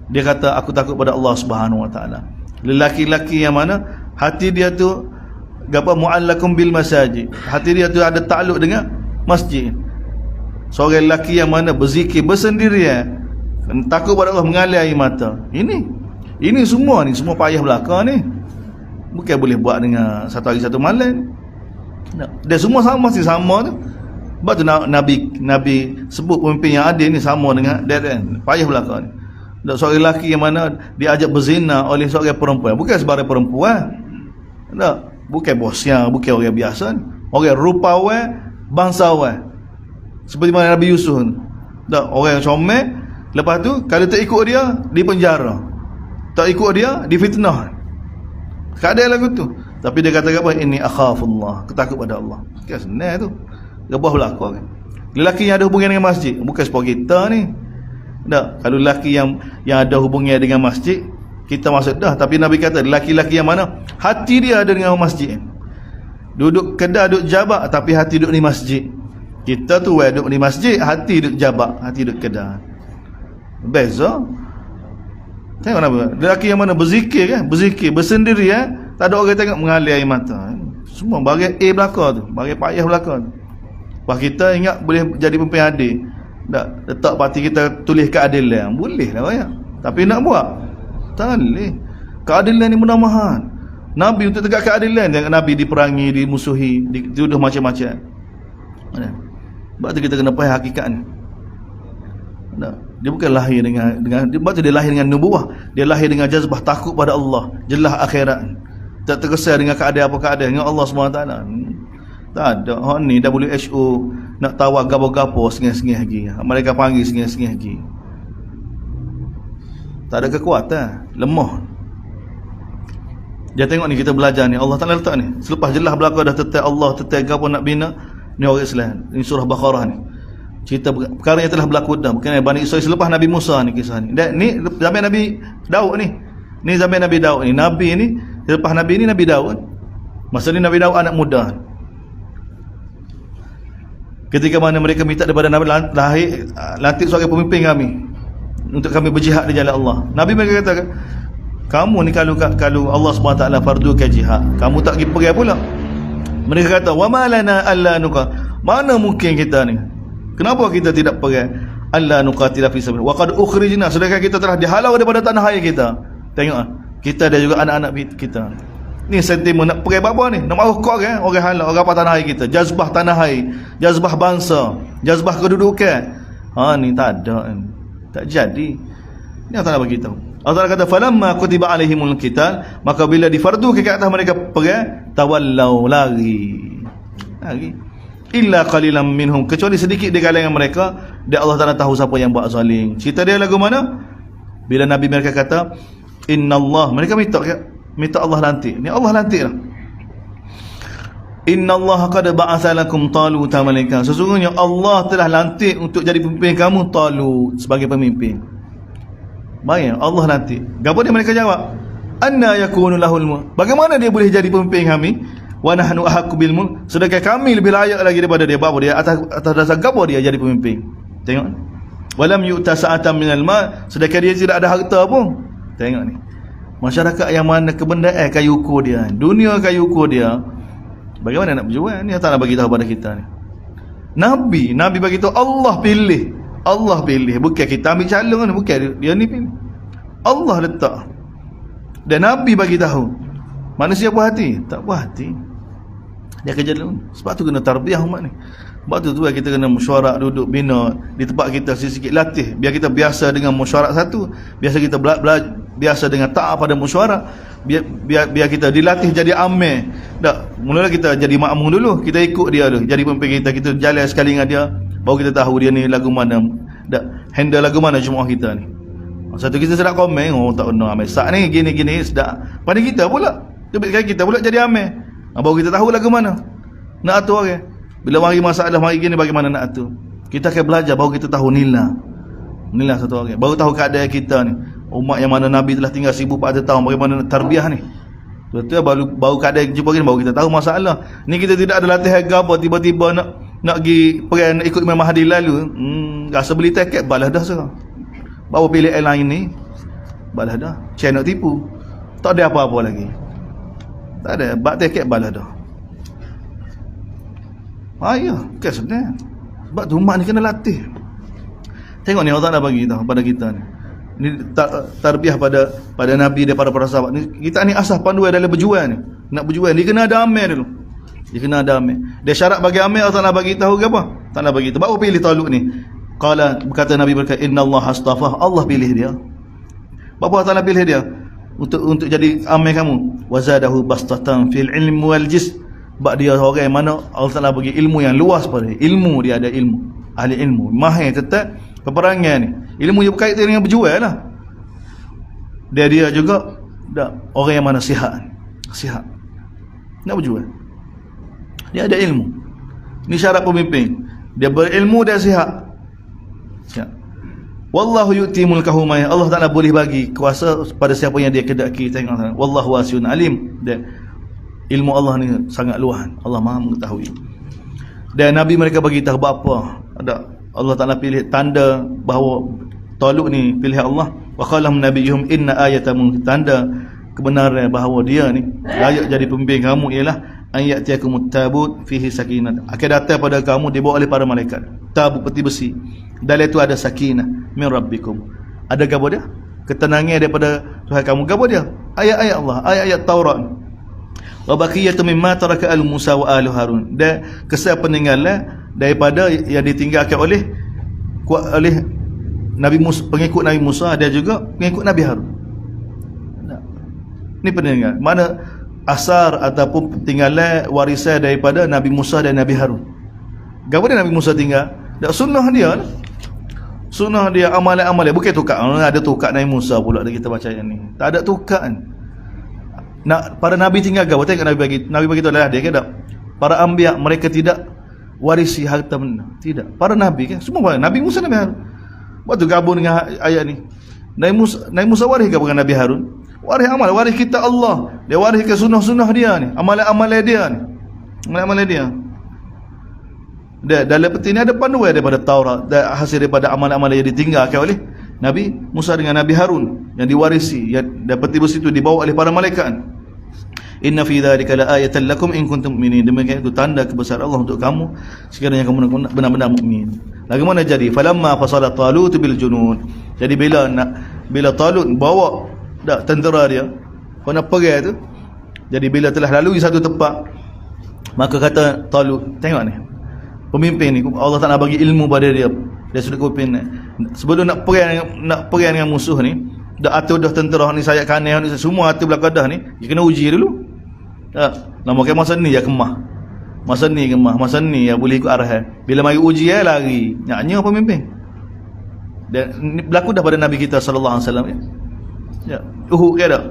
Dia kata aku takut pada Allah Subhanahu Wa Taala. Lelaki-lelaki yang mana hati dia tu mu'allakum bil masajid. Hati dia tu ada takluk dengan masjid. Seorang lelaki yang mana berzikir bersendirian, takut pada Allah, mengalir air mata. Ini semua payah belaka ni. Bukan boleh buat dengan satu hari satu malam. Dia semua sama, mesti sama tu. Sebab tu Nabi sebut pemimpin yang adil ni sama dengan dia kan. Payah belaka ni. Tak seorang lelaki yang mana diajak berzina oleh seorang perempuan, bukan sebarang perempuan. Tak, bukan bosnya, bukan orang biasa ni. Orang rupawan, bangsawan. Seperti mana Nabi Yusuf ni. Tak, orang yang comel, lepas tu kalau tak ikut dia, dipenjara. Tak ikut dia, difitnah. Keadaan lagu tu. Tapi dia kata apa? Inni akhafullah, ketakut pada Allah. Kan senang tu. Rebah belaka kan. Lelaki yang ada hubungan dengan masjid, bukan sepuluh kita ni. Tak, kalau lelaki yang ada hubungan dengan masjid, kita masuk dah. Tapi Nabi kata lelaki-lelaki yang mana hati dia ada dengan masjid, duduk kedai, duduk jabak, tapi hati duduk di masjid. Kita tu duduk di masjid, hati duduk jabak, hati duduk kedai. Beza. Tengok apa? Lelaki yang mana berzikir kan, berzikir bersendiri tak ada orang tengok, mengalir air mata. Semua bagi belaka tu, bagi payah belaka tu. Wah, kita ingat boleh jadi pemimpin adil. Tak, letak parti kita tulis keadilan, boleh lah banyak. Tapi nak buat tak boleh. Keadilan ni mudah-mudahan. Nabi untuk tegak keadilan, Nabi diperangi, dimusuhi, dituduh macam-macam. Sebab tu kita kena faham hakikat ni. Dia bukan lahir dengan sebab tu dia lahir dengan nubuah. Dia lahir dengan jazbah takut pada Allah, jelas akhirat. Tak terkesan dengan keadaan apa keadaan dengan Allah SWT. Tak ada. Hak ni WHO nak tawar gapo-gapo sengih-sengih lagi. Mereka panggil sengih-sengih lagi. Tak ada kekuatan, lemah. Dia tengok ni, kita belajar ni, Allah Taala letak ni. Selepas jelas belaka dah tetap Allah, tetap gapo nak bina ni orang Islam. Ini surah Baqarah ni. Cerita perkara yang telah berlaku dah. Bukan Bani Israil selepas Nabi Musa ni kisah ni. Dan ni zaman Nabi Daud ni. Ni zaman Nabi Daud ni. Nabi ni selepas Nabi ni Nabi Daud. Masa ni Nabi Daud anak muda. Ketika mana mereka minta daripada Nabi lahir, lantik seorang pemimpin kami untuk kami berjihad di jalan Allah. Nabi mereka kata, kamu ni kalau Allah SWT fardukan jihad, kamu tak pergi pergi pula. Mereka kata, wa ma lana alla nuqa, mana mungkin kita ni, kenapa kita tidak pergi? Alla nuqatila fi sabilillah wa qad ukhrijna, sedangkan kita telah dihalau daripada tanah air kita. Tengok, kita dan juga anak-anak kita. Ni sentimen nak pergi apa ni? Nak mahu kau kan? Orang halau, orang apa tanah air kita. Jazbah tanah air, jazbah bangsa, jazbah kedudukan. Ni tak ada. Tak jadi. Ni Allah bagi tahu. Allah kata falamma kutiba alaihimul qital, maka bila difardukan ke atas mereka perang, tawallau, lari. Illa qalilan minhum, kecuali sedikit di kalangan mereka. Dia Allah Taala tahu siapa yang buat zalim. Cerita dia lagu mana? Bila Nabi mereka kata innallah, mereka minta Allah lantik. Ni Allah lantik lah. Innallaha qad ba'atha lakum Taluta malika, sesungguhnya Allah telah lantik untuk jadi pemimpin kamu Talut sebagai pemimpin. Bayang Allah lantik. Gapo dia mereka jawab? Anna yakunu lahul mulk, bagaimana dia boleh jadi pemimpin kami? Wa nahnu ahaqqu bil mulk, sedangkan kami lebih layak lagi daripada dia. Apa dia atas dasar gapo dia jadi pemimpin? Tengok. Walam yu'ta sa'atan minal mal, sedangkan dia tidak ada harta pun. Tengok ni. Masyarakat yang mana kebendaan kayu ukur dia, dunia kayu ukur dia, bagaimana nak berjuang? Ni Allah bagi tahu pada kita ni. Nabi bagi tahu Allah pilih. Allah pilih, bukan kita ambil calon, bukan dia ni pilih. Allah letak. Dan Nabi bagi tahu. Manusia puas hati? Tak puas hati. Dia kerja dulu. Sebab tu kena tarbiyah umat ni. Sebab tu kita kena mesyuarat, duduk bina di tempat kita sikit-sikit latih. Biar kita biasa dengan mesyuarat satu. Biasa kita biasa dengan taat pada mesyuarat. Biar kita dilatih jadi amil. Tak, mula-mula kita jadi makmum dulu. Kita ikut dia dulu. Jadi pemimpin kita jalan sekali dengan dia. Baru kita tahu dia ni lagu mana. Tak, handle lagu mana jemaah kita ni. Satu kita sedap komen, tak benar amil. Sak ni gini-gini sedap. Pada kita pula. Kita pula jadi amil. Baru kita tahu lagu mana. Nak atur orang. Bila mari masalah mari gini bagaimana nak atur. Kita akan belajar baru kita tahu nilai satu orang. Baru tahu keadaan kita ni. Umat yang mana Nabi telah tinggal 1400 tahun, bagaimana tarbiyah ni. Betul, baru keadaan jumpa gini baru kita tahu masalah. Ni kita tidak ada latihan apa tiba-tiba nak pergi perang nak ikut Imam Mahdi lalu. Rasa beli tiket balas dah sekarang. Baru pilih airline ni balas dah. Channel tipu. Tak ada apa-apa lagi. Tak ada, bak tiket balas dah. Ya, bukan senang. Sebab tu umat ni kena latih. Tengok ni Allah Ta'ala bagi tahu pada kita ni. Ni tarbiyah pada Nabi dan para sahabat ni. Kita ni asas panduan dalam berjuang ni. Nak berjuang ni kena ada amal dulu. Dia kena ada amil. Dia syarat bagi amil, Allah Ta'ala bagi tahu ke apa? Tak nak bagi tahu. Baru pilih Talut ni. Qala, berkata Nabi berkata, innallaha astafah, Allah pilih dia. Bapa Allah Ta'ala pilih dia untuk jadi amil kamu. Wazadahu bastatan fil ilmi wal jism. Sebab dia orang yang mana Allah Ta'ala bagi ilmu yang luas pada dia. Ilmu, dia ada ilmu, ahli ilmu, mahir tetap peperangan ni. Ilmu yang berkaitan dengan berjual lah. Dia juga orang yang mana sihat nak berjual. Dia ada ilmu. Ni syarat pemimpin. Dia berilmu, dia sihat. Wallahu yu'ti mulkahu may, Allah Ta'ala boleh bagi kuasa pada siapa yang dia kehendaki. Tengok, wallahu wasi'un alim. Dia, ilmu Allah ni sangat luas. Allah Maha mengetahui. Dan Nabi mereka bagi tahu apa? Ada Allah Ta'ala pilih tanda bahawa Talut ni pilih Allah. Wa qalam nabiyuhum inna ayatamu, tanda kebenaran bahawa dia ni layak jadi pemimpin kamu ialah ayatiyakumut tabut fihi sakinah, akan datang pada kamu dibawa oleh para malaikat tabut peti besi, dalam itu ada sakinah min rabbikum, ada gapo dia? Ketenangan daripada Tuhan kamu. Gapo dia? Ayat-ayat Allah, ayat-ayat Taurat. Wa baqiyatu mimma taraka al Musa wa al Harun, dan kesal peninggalan daripada yang ditinggalkan oleh Nabi Musa, pengikut Nabi Musa, ada juga pengikut Nabi Harun. Ni peninggalan mana asar ataupun tinggalan warisan daripada Nabi Musa dan Nabi Harun. Gapo dia Nabi Musa tinggal? Dak sunnah dia lah. Sunnah dia, amalan-amalan, bukan tukar. Ada tukar Nabi Musa pula kita baca yang ni. Tak ada tukar kan. Nak para nabi tinggal gapo? Tengok Nabi bagi tahu lah dia kata para anbiya mereka tidak warisi harta benda. Tidak. Para nabi kan semua Nabi Musa, Nabi Harun. Waktu gabung dengan ayat ni. Nabi Musa waris ke dengan Nabi Harun? Waris amal, waris kita Allah. Dia waris ke sunnah-sunnah dia ni, amalan-amalan dia ni. Amalan-amalan dia. Dalam peti ni ada panduan daripada Taurat, dan hasil daripada amalan-amalan yang ditinggalkan oleh Nabi Musa dengan Nabi Harun yang diwarisi, yang peti besi itu dibawa oleh para malaikat. Inna fi dzalika laayatan lakum in kuntum mu'minin. Demikian itu tanda kebesaran Allah untuk kamu sekiranya kamu benar-benar mukmin. Bagaimana jadi? Falamma fasala Talut bil junud. Jadi bila Talut bawa tentera dia nak pergi tu, jadi bila telah lalui satu tempat, maka kata Talut, tengok ni pemimpin ni, Allah Ta'ala bagi ilmu pada dia, dia sudah pemimpin ni. Sebelum nak perang dengan musuh ni, dah atur dah tentera ni, sayap kanan ni, semua atur belakang dah ni, dia kena uji dulu. Lama ke masa ni ya kemah, masa ni ya boleh ikut arahan. Bila mari uji ya lari, nyaknya pemimpin. Dan berlaku dah pada Nabi kita sallallahu alaihi wasallam ya. Uhud ke dak?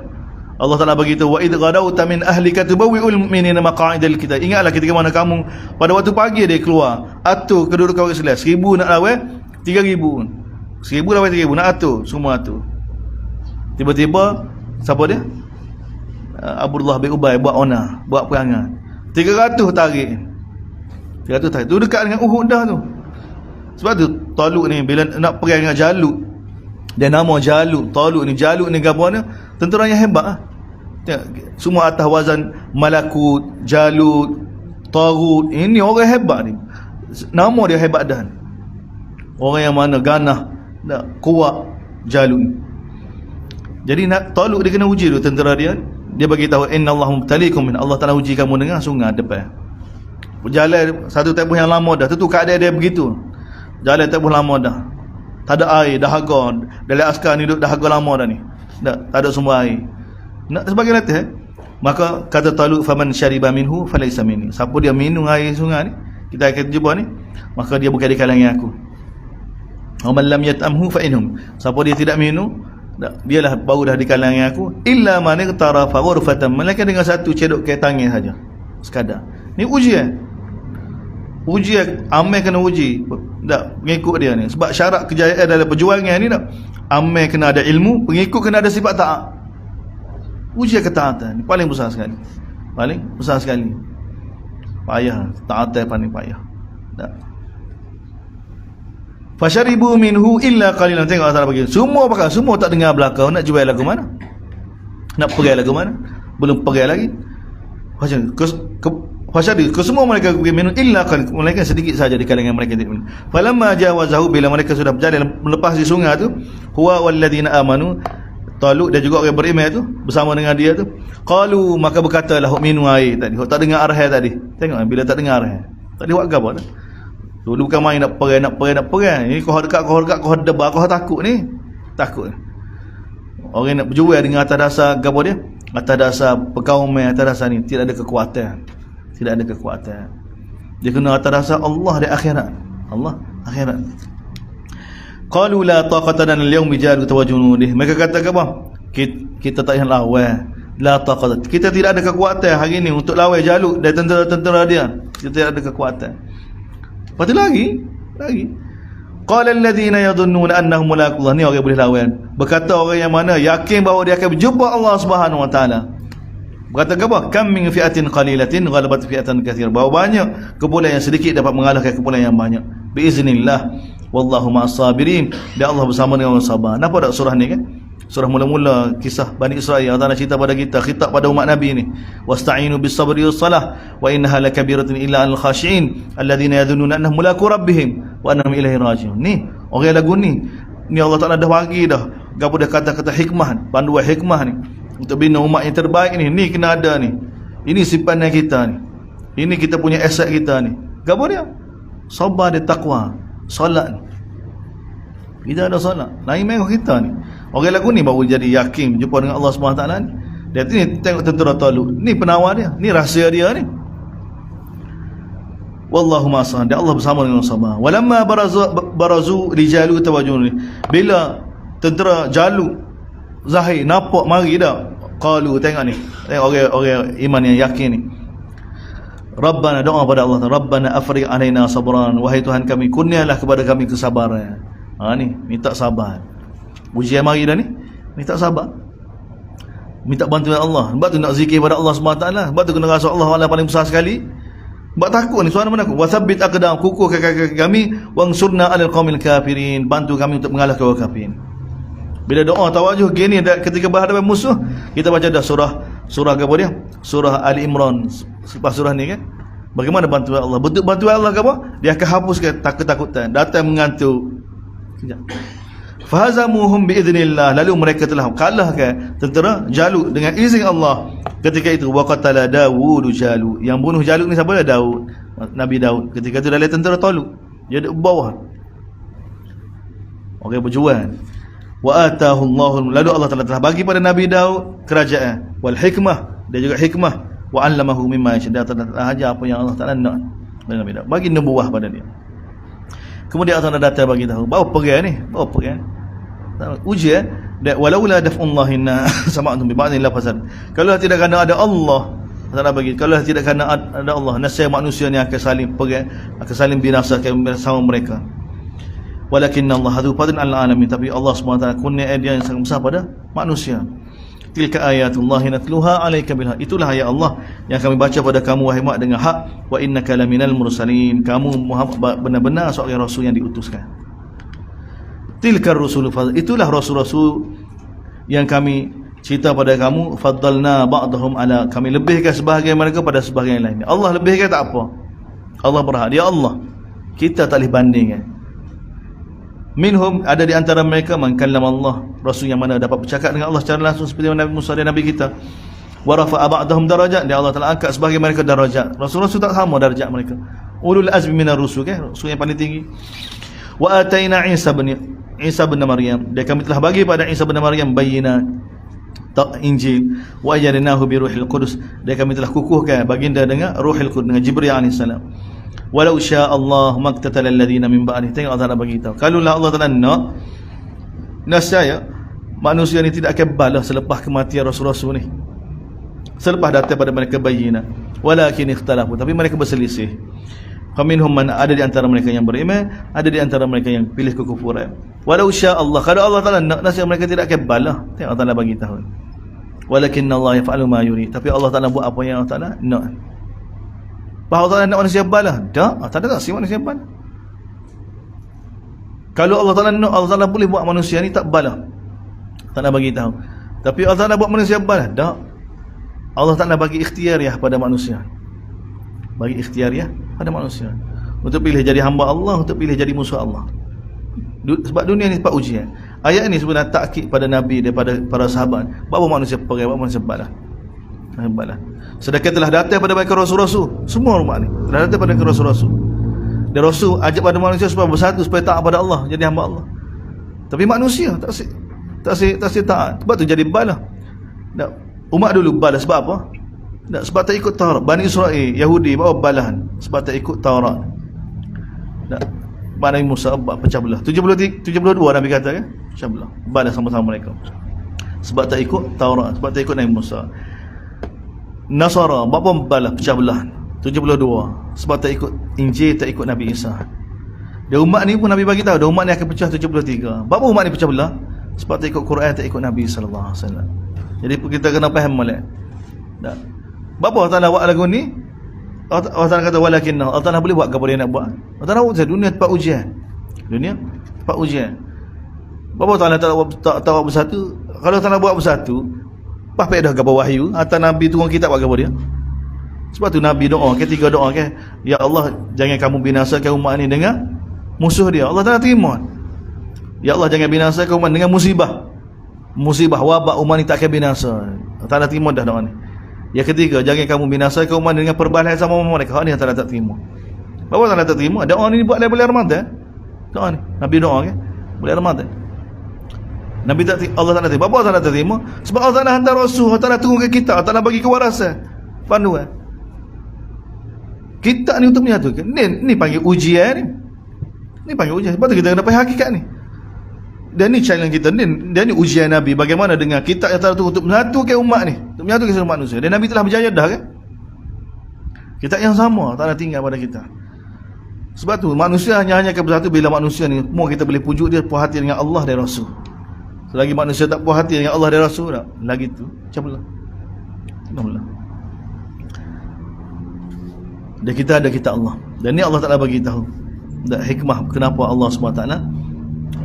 Allah Ta'ala beritahu, wa idh ghadawta min ahlika tubawwi'ul mu'minina maq'idal kita. Ingatlah ketika mana kamu pada waktu pagi dia keluar, atur kedudukan orang Islam. 1000 nak lawan 3000. 1000 lawan 3000 nak atur, semua atur. Tiba-tiba siapa dia? Abdullah bin Ubay buat perangan. 300 tarik. 300 tarik. Tu dekat dengan Uhud dah tu. Sebab tu Talut ni bila nak perang dengan Jalut, dia nama Jalut ni gapo ni? Tentera yang hebat ah. Semua atas wazan Malakut, Jalut, Tarut. Ini orang hebat ni. Nama dia hebat dah. Orang yang mana ganah, kuat Jalut ni. Jadi Talut dia kena uji dulu tentera dia. Dia bagi tahu innallaha mubtaliikum, Allah Ta'ala uji kamu dengan sungai depan. Jalan satu tempoh yang lama dah. Tentu keadaan dia begitu. Jalan tempoh lama dah. Tak ada air, dahaga. Dalam askar ni duduk dahaga lama dah ni. Tak ada sumber air. Nak sebagai latih maka kata Talut, faman syariba minhu falaysa minni. Siapa dia minum air sungai ni, kita akan jumpa ni, maka dia bukan di kalangan aku. Wa man lam yat'amhu fa inhum. Siapa dia tidak minum, dialah baru dah di kalangan aku. Illa man iqtarafa ghurfatan, melainkan dengan satu cedok ke tangan saja sekadar. Ni ujian. Amal kena uji. Tak mengikut dia ni. Sebab syarat kejayaan dalam perjuangan ni tak. Amal kena ada ilmu, pengikut kena ada sifat taat. Ujian ketaatan ni paling besar sekali. Paling besar sekali. Payah, taatan paling payah. Tak. Fasharibu minhu illa qalilan. Tengok Allah bagi. Semua pakai, semua tak dengar belakang. Nak jual lagu mana? Nak pergi lagu mana? Belum pergi lagi. Fasadi kesemua mereka minum illa qal, mereka sedikit saja di kalangan mereka tidak minum. Falamma jawazahu, bila mereka sudah berjalan melepas di sungai tu, huwa walladzina amanu, Talut dan juga orang beriman tu bersama dengan dia tu, qalu, maka berkatalah hok minum air tadi, hok tak dengar arah tadi. Tengok bila tak dengar arah tadi buat apa dah. Dulu bukan main nak perang. Ni kau dekat, kau debar, kau takut ni. Takut. Orang nak berjual dengan atas dasar apa dia? Atas dasar perkauman, atas dasar ni tidak ada kekuatan. Tidak ada kekuatan. Dia kena atas dasar Allah di akhirat. Allah akhirat. Qalu la taqata lana al-yawm bijalut wa junudih. Mereka kata apa? Kita tak payah lawan. La taqata. Kita tidak ada kekuatan hari ni untuk lawan Jalut dan tentera-tentera dia. Kita tidak ada kekuatan. Lepas tu lagi qala alladhina yadhunnuna annahum mulaqullah, ni orang boleh lawan. Berkata orang yang mana yakin bahawa dia akan berjumpa Allah Subhanahu wa taala. Berkata apa? Kam min fi'atin qalilatin ghalabat fi'atan katsir. Bahawa banyak kumpulan yang sedikit dapat mengalahkan kumpulan yang banyak. Biiznillah wallahu ma'as sabirin. Dan Allah bersama dengan orang sabar. Nampak tak surah ni kan? Surah mula-mula kisah Bani Israel. Allah nak cerita pada kita, khitab pada umat Nabi ni. Wasta'inu bis sabri was salah wa innaha lakabiratun illa al khashiin alladhina yadhunnuna annahum mulaqu rabbihim wa annahum ilaihi raji'un. Ni orang lagu ni Allah Taala dah bagi dah gapo dia kata-kata hikmah, panduan hikmah ni untuk bina umat yang terbaik ni. Ni kena ada ni. Ini simpanan kita ni. Ini kita punya aset kita ni. Gapo dia? Sabar dan takwa, solat. Kita ada solat. Lain mereka kita ni. Orang lagu ni baru jadi yakin jumpa dengan Allah SWT ni. Dia ni tengok tentera Talut. Ni penawar dia. Ni rahsia dia ni. Wallahu ma'asah. Dia Allah bersama dengan sabar. Walamma barazu li Jalut wa junudih. Bila tentera Jalut zahir nampak mari dah. Qalu, tengok ni. Tengok orang iman yang yakin ni. Rabbana, doa pada Allah. Rabbana afriq alaina sabran. Wahai Tuhan kami, kurnialah kepada kami kesabaran. Ni minta sabar. Ujian mari dah ni, minta sabar, minta bantuan Allah. Sebab tu nak zikir pada Allah SWT. Sebab tu kena rasa Allah paling besar sekali. Sebab takut ni, suara mana aku? Wasabbit aqdam, kukuh kaki kami, wangsurna 'alal qaumil kafirin, bantu kami untuk mengalahkan orang kafir. Bila doa tawajuh gini ketika berhadapan musuh, kita baca dah surah apa dia? Surah Ali Imran. Lepas surah ni kan, bagaimana bantuan Allah? Bentuk bantuan Allah ke apa? Dia akan hapuskan ketakutan, datang mengantuk. Fahazamuhum biiznillah, lalu mereka telah kalahkan tentera Jalut dengan izin Allah. Ketika itu waqatala Dawud Jalut. Yang bunuh Jalut ni siapa dia? Daud, Nabi Daud. Ketika itu dalam tentera Talut, dia ada bawah orang berjuang. Wa atahu Allahu, lalu Allah telah bagi pada Nabi Daud kerajaan wal hikmah, dan juga hikmah, wa 'allamahu mimma yasha, telah ajar apa yang Allah Taala nak pada Nabi Daud, bagi nubuah pada dia. Kemudian Allah datang bagi tahu bahawa perang ni, ujian dan walaula daf'ullahi sama'tum bi ba'dil lafazan. Kalau tidak kerana ada Allah Taala bagi, kalau tidak kerana ada Allah, nasib manusia ni akan saling perang, akan saling binasa bersama mereka. Walakinna Allah hadu fadlan 'alal alamin, tapi Allah SWT kurnia dia yang sangat besar pada manusia. Tilka ayatullahi natluha 'alaika bil haq. Itulah ayat Allah yang kami baca pada kamu wahai Muhammad dengan hak. Wa innaka laminal mursalin. Kamu Muhammad benar-benar seorang rasul yang diutuskan. Tilka rusul, itulah rasul-rasul yang kami cerita pada kamu. Faddalna ba'dahum ala, kami lebihkan sebahagian mereka pada sebahagian lain. Allah lebihkan tak apa. Allah berhak, dia Allah. Kita tak boleh bandingkan. Minhum, ada di antara mereka man kallama Allah, rasul yang mana dapat bercakap dengan Allah secara langsung seperti Nabi Musa dan Nabi kita. Wa rafa'a ba'dahum darajat, dia Allah Taala angkat sebahagian mereka darajat. Rasul-rasul tak sama darjat mereka. Ulul azmi minar rusul, kan? Rasul yang paling tinggi. Wa ataina Isa bin Maryam, dan kami telah bagi pada Isa bin Maryam bayyinat, Injil. Wa ayyadnahu bi ruhil qudus, dan kami telah kukuhkan baginda dengan Ruhul Qudus, dengan Jibril alaihi salam. Walau syaa Allah maqtatala alladhina min ba'di. Tengok Allah Taala bagi tahu, kalaulah Allah Taala nak, nescaya manusia ni tidak akan balas selepas kematian rasul-rasul ni, selepas datang pada mereka bayyinat. Walakin ikhtalafu, tapi mereka berselisih. Faminhum man, ada di antara mereka yang beriman, ada di antara mereka yang pilih kekufuran. Walau syaa Allah, kalau Allah Taala nak, nescaya mereka tidak akan balas. Tengok Allah Taala bagi tahu. Walakin Allah yaf'alu ma yurid, tapi Allah Taala buat apa yang Allah Taala nak. Bahawa Allah nak manusia balas? Tak ada si manusia balas. Kalau Allah Taala nak, Allah Taala boleh buat manusia ni tak balas. Tak nak bagi tahu. Tapi Allah Taala buat manusia balas? Tak. Allah Taala bagi ikhtiariyah pada manusia. Bagi ikhtiariyah pada manusia untuk pilih jadi hamba Allah, untuk pilih jadi musuh Allah. Sebab dunia ni tempat ujian. Ayat ini sebenarnya takkid pada Nabi daripada para sahabat. Bahawa manusia perai, bahawa manusia balas. Sedangkan telah datang pada mereka rasul-rasul. Semua umat ni telah datang pada mereka rasul-rasul. Dan Rasul ajak pada manusia supaya bersatu, supaya taat pada Allah, jadi hamba Allah. Tapi manusia tak taat. Sebab tu jadi balah. Umat dulu balas sebab apa? Sebab tak ikut Taurat. Bani Israel, Yahudi bawa balahan sebab tak ikut Taurat. Nabi Musa pecah belah. 72 Nabi kata kan? Pecah belah. Balas sama-sama mereka. Sebab tak ikut Taurat, sebab tak ikut Nabi Musa. Nasara berapa balas pecah belah? 72. Sebab tak ikut Injil, tak ikut Nabi Isa. Dan umat ni pun Nabi bagi tahu, dan umat ni akan pecah 73. Berapa umat ni pecah belah? Sebab tak ikut Quran, tak ikut Nabi sallallahu alaihi wasallam. Jadi kita kena faham molek. Dah. Berapa Allah Taala buat lagu ni? Allah Taala kata walakinna. Allah Taala boleh buat apa dia nak buat? Allah Taala buat dunia tempat ujian. Dunia tempat ujian. Berapa Allah Taala tak buat bersatu? Kalau Allah Taala buat bersatu, pas dah gapo wahyu, atas Nabi turun kitab buat gapo dia? Sebab tu Nabi doa, ketiga doa kan, ya Allah jangan kamu binasakan umat ni dengan musuh dia. Allah Taala terima. Ya Allah jangan binasakan umat dengan musibah. Musibah wabak umat ni tak akan binasa. Allah Taala terima dah doa ni. Yang ketiga, jangan kamu binasakan umat dengan perbalahan sama mereka. Hak ni Allah Taala tak terima. Bahawa Allah Taala tak terima, doa ni buat bulan Ramadan. Doa ni Nabi doa kan, bulan Ramadan. Nabi tak, Allah Taala terima. Bahawa Allah Taala tak terima sebab Allah Taala hantar rasul, Allah Taala turunkan kitab, Allah Taala bagi kewarasan, panduan. Kita ni untuk menyatukan. Ni panggil ujian ni. Ni panggil ujian. Sebab tu kita kena faham hakikat ni. Dan ni challenge kita. Dan ni ujian Nabi. Bagaimana dengan kitab yang telah tu untuk menyatukan umat ni. Untuk menyatukan seluruh manusia. Dan Nabi telah berjaya dah kan. Kitab yang sama tak ada tinggal pada kita. Sebab tu manusia hanya akan bersatu bila manusia ni semua kita boleh pujuk dia puas hati dengan Allah dan Rasul. Selagi manusia tak puas hati dengan Allah dan Rasul tak, lagi tu macam mana? Alhamdulillah. Dan kita ada kitab Allah. Dan ni Allah Ta'ala bagi tahu hikmah kenapa Allah SWT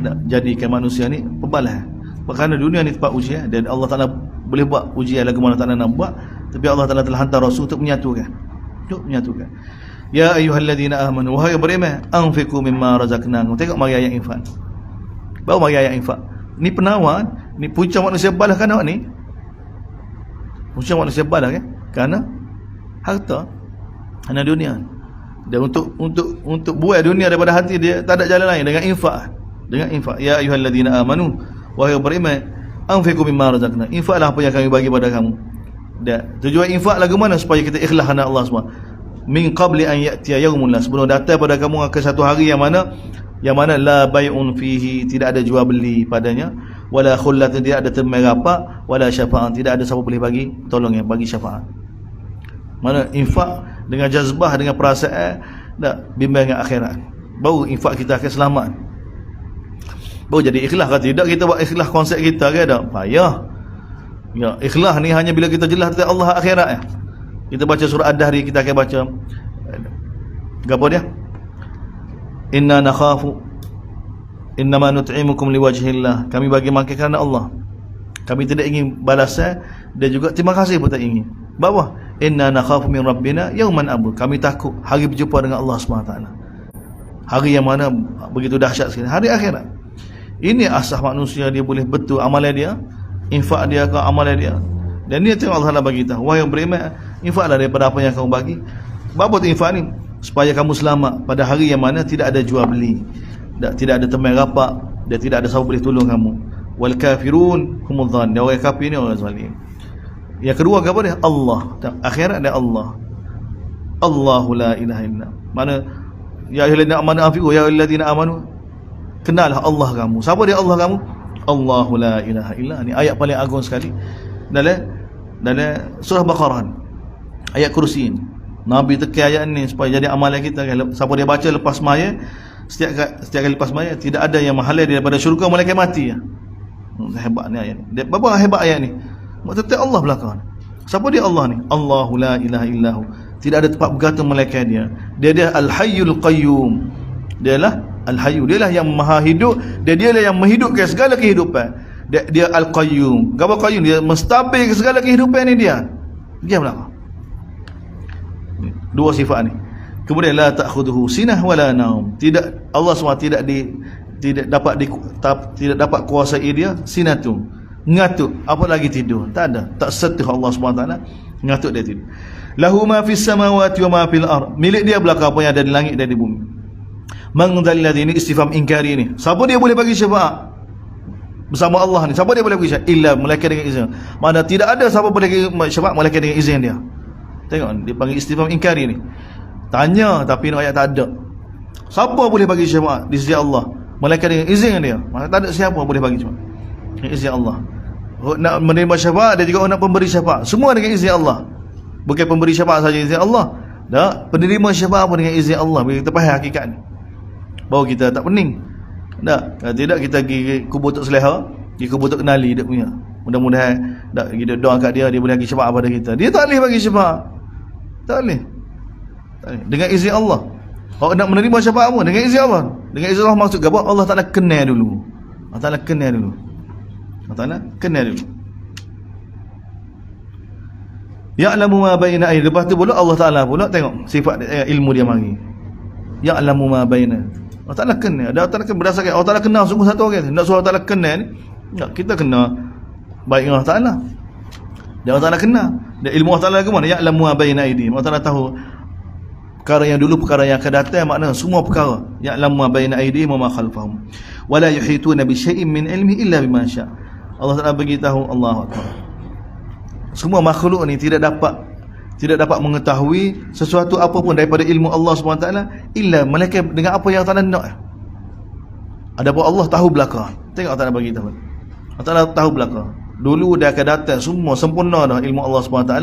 nak jadikan manusia ni pembalas. Kerana dunia ni tempat ujian, dan Allah Ta'ala boleh buat ujian lagu mana Ta'ala nak buat. Tapi Allah Ta'ala telah hantar Rasul untuk menyatukan. Ya ayyuhalladzina amanu, wahai beriman, anfiqu mimma razaqnakum. Tengok mari ayat infak. Baru mari ayat infak. Ni penawan, ni punca manusia balas kan awak ni. Punca manusia balas kan? Kerana harta, kerana dunia. Dan untuk buat dunia daripada hati dia, tak ada jalan lain dengan infak. Dengan infak. Ya ayyuhalladzina amanu, wahai beriman, anfiqu mimma razaqnakum. Infaklah apa yang kami bagi pada kamu. Dan tujuan infak lagu mana? Supaya kita ikhlas kerana Allah SWT. Min qabli an ya'tiya yaumun, sebelum datang pada kamu ke satu hari yang mana la bai'un fihi, tidak ada jual beli padanya, wala khullatun, tidak ada teman rapat, wala syafa'an, tidak ada siapa boleh bagi tolong yang bagi syafaat. Mana infak dengan jazbah, dengan perasaan, tak bimbang dengan akhirat, baru infak kita akan selamat. Baru jadi ikhlas. Kalau tidak kita buat ikhlas konsep kita ke tak payah. Ya, ikhlas ni hanya bila kita jelas tentang Allah akhirat ya. Kita baca surah Ad-Dahri, kita akan baca apa dia? Inna nakhafu innama nut'imukum liwajhillah. Kami bagi makan kerana Allah. Kami tidak ingin balasan dan juga terima kasih pun tak ingin. Bawah inna nakhafu min rabbina yawman abur. Kami takut hari berjumpa dengan Allah SWT. Hari yang mana begitu dahsyat sekali, hari akhirat. Ini asas manusia, dia boleh betul amalan dia, infak dia ke amalan dia. Dan dia tengok Allah bagi tahu, wahai yang beriman, infaklah daripada apa yang kamu bagi. Apa tu infak ni? Supaya kamu selamat pada hari yang mana tidak ada jual beli, tidak ada teman rapat, dan tidak ada siapa boleh tolong kamu. Wal kafirun humudz zalimun. Dia orang kafir ni orang zalim. Yang kedua apa dia? Allah. Akhirat dia Allah. Allahu la ilaha illa. Mana ya ayyuhalladzina amanu anfiqu, ya ayyuhalladzina amanu. Kenallah Allah kamu. Siapa dia Allah kamu? Allahu la ilaha illa. Ni ayat paling agung sekali dalam surah Baqarah, ayat kursi ni. Nabi tekan ayat ni supaya jadi amalan kita. Siapa dia baca lepas maya, setiap kali lepas maya, tidak ada yang menghalang daripada syurga malaikat mati. Hebat ni ayat ni. Berapa hebat ayat ni? Maksudnya Allah belakang. Siapa dia Allah ni? Allahu la ilaha illahu. Tidak ada tempat bergantung malaikat dia. Dia Al-Hayyul Qayyum. Dialah Al-Hayyu. Dialah yang maha hidup, dan dialah yang menghidupkan segala kehidupan. Dia Al-Qayyum. Apa Qayyum? Dia menstabil segala kehidupan ni dia. Dia belakang. Dua sifat ni. Kemudian la ta'khudhuhu sinah wala naum. Tidak, Allah SWT tidak dapat kuasai dia, sinatun, ngatuk, apa lagi tidur, tak ada, tak sentuh Allah SWT, ngatuk dia tidur. Lahu ma fis samawati wa ma fil ard, milik dia belaka apa yang ada di langit dan di bumi. Man dzal ladzi, ini istifham inkari ni, siapa dia boleh bagi syafaat bersama Allah ni, siapa dia boleh bagi syafaat? Illa malaikat dengan izin. Mana tidak ada siapa boleh bagi syafaat malaikat dengan izin dia. Tengok, dia panggil istifham inkari ni. Tanya tapi nak ayat tak ada. Siapa boleh bagi syafaat di sisi Allah? Malaikat dengan izin dia. Maka tak ada siapa boleh bagi syafaat dengan izin Allah. Nak menerima syafaat, dia juga nak pemberi syafaat. Semua dengan izin Allah. Bukan pemberi syafaat saja izin Allah. Dah, penerima syafaat pun dengan izin Allah. Bila kita faham hakikat ni, baru kita tak pening. Tak, kalau tidak kita pergi kubur Tok Seleha, pergi kubur Tok Kenali dia punya. Mudah-mudahan tak kita doa kat dia, dia boleh bagi syafaat pada kita. Dia tak boleh bagi syafaat. Tak boleh. Dengan izin Allah. Kalau nak menerima syafaat pun dengan izin Allah. Dengan izin Allah maksud apa? Allah Taala kenal dulu. Allah Taala kenal dulu. Allah Taala kenal dulu. Ya'lamu ma baina aydihim. Lepas tu pula Allah Taala pula tengok sifat ilmu dia mari. Ya'lamu ma baina. Allah Taala kenal. Allah Taala berdasarkan Allah Taala kenal sungguh satu orang. Nak suruh Allah Taala kenal ni, tak, kita kena baik dengan Allah Taala. Dan Allah Taala kenal. Dan ilmu Allah Taala ke mana? Ya'lamu ma baina aydihim. Allah Taala tahu perkara yang dulu, perkara yang akan datang, makna semua perkara. Ya'lamu ma baina aydihim wa ma khalfahum. Wa la yuhituna bi syai'in min ilmihi illa bima syaa'. Allah Taala beritahu, Allahu Akbar. Semua makhluk ni tidak dapat mengetahui sesuatu apapun daripada ilmu Allah SWT illa malaikat dengan apa yang Allah nak. Adapun Allah tahu belaka. Tengok Allah Taala bagi tahu. Allah Taala tahu belaka. Dulu dia akan datang semua sempurna dah ilmu Allah SWT,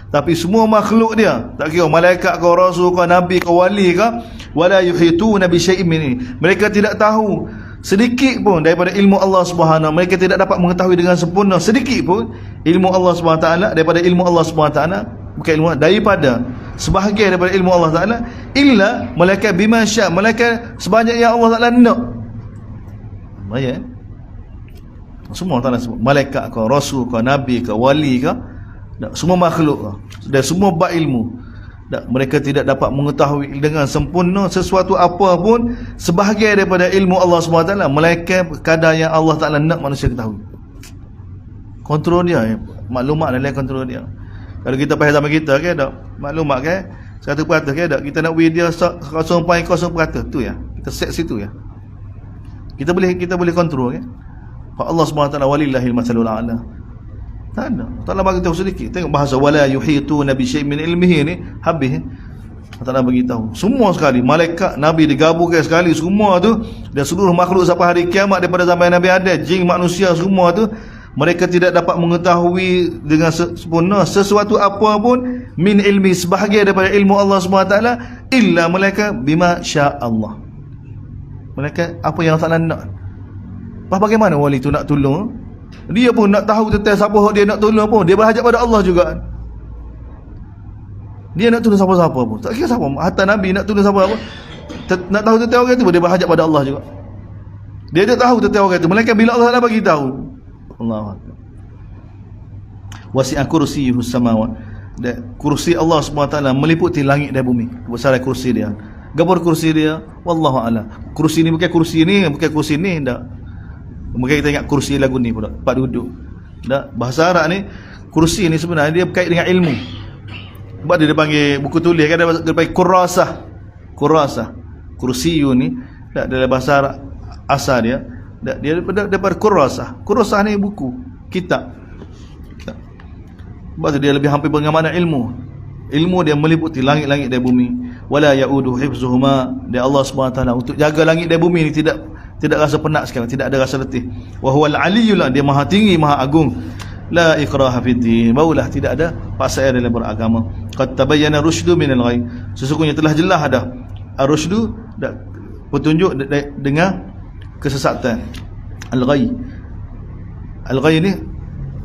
tapi semua makhluk dia, tak kira malaikat ke, rasul ke, nabi ke, wali ke, wala yuhituna bi syai'in min. Mereka tidak tahu sedikit pun daripada ilmu Allah Subhanahu. Mereka tidak dapat mengetahui dengan sempurna sedikit pun ilmu Allah SWT, daripada ilmu Allah SWT, bukan ilmu, daripada sebahagian daripada ilmu Allah Taala, illa malaikat bima syaa', malaikat sebanyak yang Allah Taala nak. Baik. Semua Allah Taala sebut, malaikat ke, rasul ke, nabi ke, wali ke, semua makhluk ke, dan semua berilmu. Mereka tidak dapat mengetahui dengan sempurna sesuatu apa pun sebahagian daripada ilmu Allah SWT, malaikat kadar yang Allah Taala nak manusia ketahui. Kontrol dia, maklumat dalam kontrol dia. Kalau kita faham sama kita ke tak, maklumat ke 100% ke tak, kita nak beri dia 0.0% tu ya, kita set situ ya, kita boleh kontrol ke. Allah SWT walillahil matsalul a'la. Tak ada. Allah bagi tahu sedikit. Tengok bahasa wala yuhituna bi syai'in min ilmihi ni, habis. Allah bagi tahu semua sekali, malaikat, nabi digabungkan sekali semua tu, dan seluruh makhluk sampai hari kiamat daripada zaman Nabi ada, jin, manusia, semua tu mereka tidak dapat mengetahui dengan sempurna sesuatu apa pun min ilmi, sebahagian daripada ilmu Allah SWT, illa malaikat bima syaa' Allah. Malaikat apa yang Allah Taala nak. Bagaimana wali tu nak tolong? Dia pun nak tahu tentang siapa dia nak tolong pun, dia berhajat pada Allah juga. Dia nak tolong siapa-siapa pun, tak kira siapa, hatta Nabi nak tolong siapa-siapa, nak tahu tentang orang tu pun dia berhajat pada Allah juga. Dia tak tahu tentang orang tu, malaikat bila Allah Taala bagi tahu. Allahu Akbar. Wasi'a kursiyyuhus samawat. Kursi Allah SWT meliputi langit dan bumi. Kebesaran kursi dia. Gambar kursi dia, wallahu a'lam. Kursi ni bukan kursi ni, tak. Mungkin kita ingat kursi lagu ni pula, tempat duduk. Tak? Bahasa Arab ni, kursi ni sebenarnya dia berkait dengan ilmu. Sebab dia panggil buku tulis kan, dia panggil kurasah. Kursiyu ni tak, dalam bahasa Arab asal dia, dia daripada kurasah. Kurasah ni buku, kitab. Sebab tu dia lebih hampir dengan makna ilmu. Ilmu dia meliputi langit-langit dan bumi. Wala ya'udu hifzuhuma. Dia Allah SWT untuk jaga langit dan bumi ni tidak rasa penat sekarang, tidak ada rasa letih. Wa huwal aliyyul, dia maha tinggi, maha agung. La ikraha fid din, barulah tidak ada paksaan dalam beragama. Qad tabayyana rusydu minal ghayy, sesungguhnya telah jelas dah ar-rusydu, petunjuk dengan kesesatan. Al-ghayy ni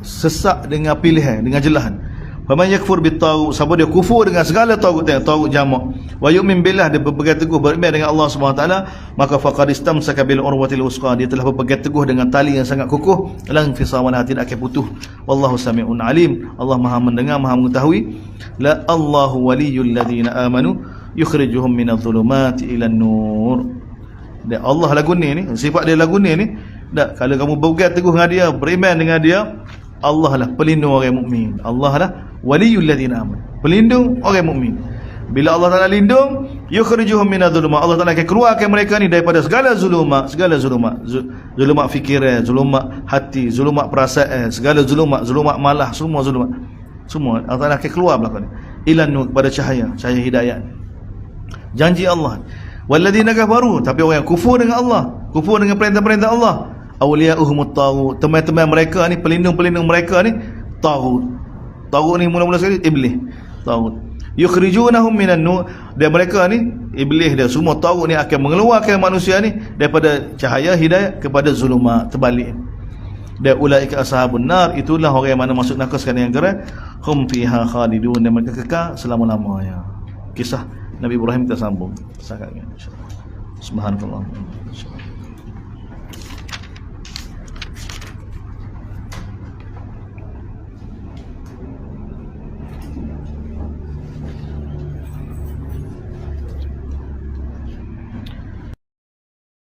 sesat dengan pilihan, dengan jelahan. Faman yakfur bit-taghut, siapa dia kufur dengan segala taghut, taghut jamak, wa yu'min billah, dia berpegang teguh beriman dengan Allah SWT, maka faqad istamsaka bil urwatil wusqa, dia telah berpegang teguh dengan tali yang sangat kukuh, la infisama laha, tidak akan putus. Wallahu sami'un alim, Allah Maha mendengar, Maha mengetahui. La Allahu waliyyul ladzina amanu yukhrijuhum minadh dhulumati ilan nur. Dan Allah lagu ni sifat dia lagu ni tak, kalau kamu berpegang teguh dengan dia, beriman dengan dia, Allah lah pelindung orang mukmin. Allah lah waliyul ladzina amanu, pelindung orang mukmin. Bila Allah Taala lindung, yukhrijuhum minadh-dhulumat, Allah Taala akan keluarkan mereka ni daripada segala zulumat, zulumat fikiran, zulumat hati, zulumat perasaan, segala zulumat malah, semua zulumat. Semua Allah Taala akan keluar belakang ni. Ilan nur, kepada cahaya hidayat. Janji Allah. Walladzina kafaru, tapi orang yang kufur dengan Allah, kufur dengan perintah-perintah Allah, awliya'uhumut taghut, teman-teman mereka ni, pelindung-pelindung mereka ni taghut. Taghut ni mula-mula sekali iblis. Taghut. Yukhrijunahum minan nur, dan mereka ni iblis dia semua taghut ni akan mengeluarkan manusia ni daripada cahaya hidayah kepada zulumat, terbalik. Dan ulaika ashabun nar, itulah orang yang mana masuk neraka sekalian yang gerak, hum fiha khalidun, dan mereka kekal selama-lamanya. Kisah Nabi Ibrahim kita sambung. Subhanallah.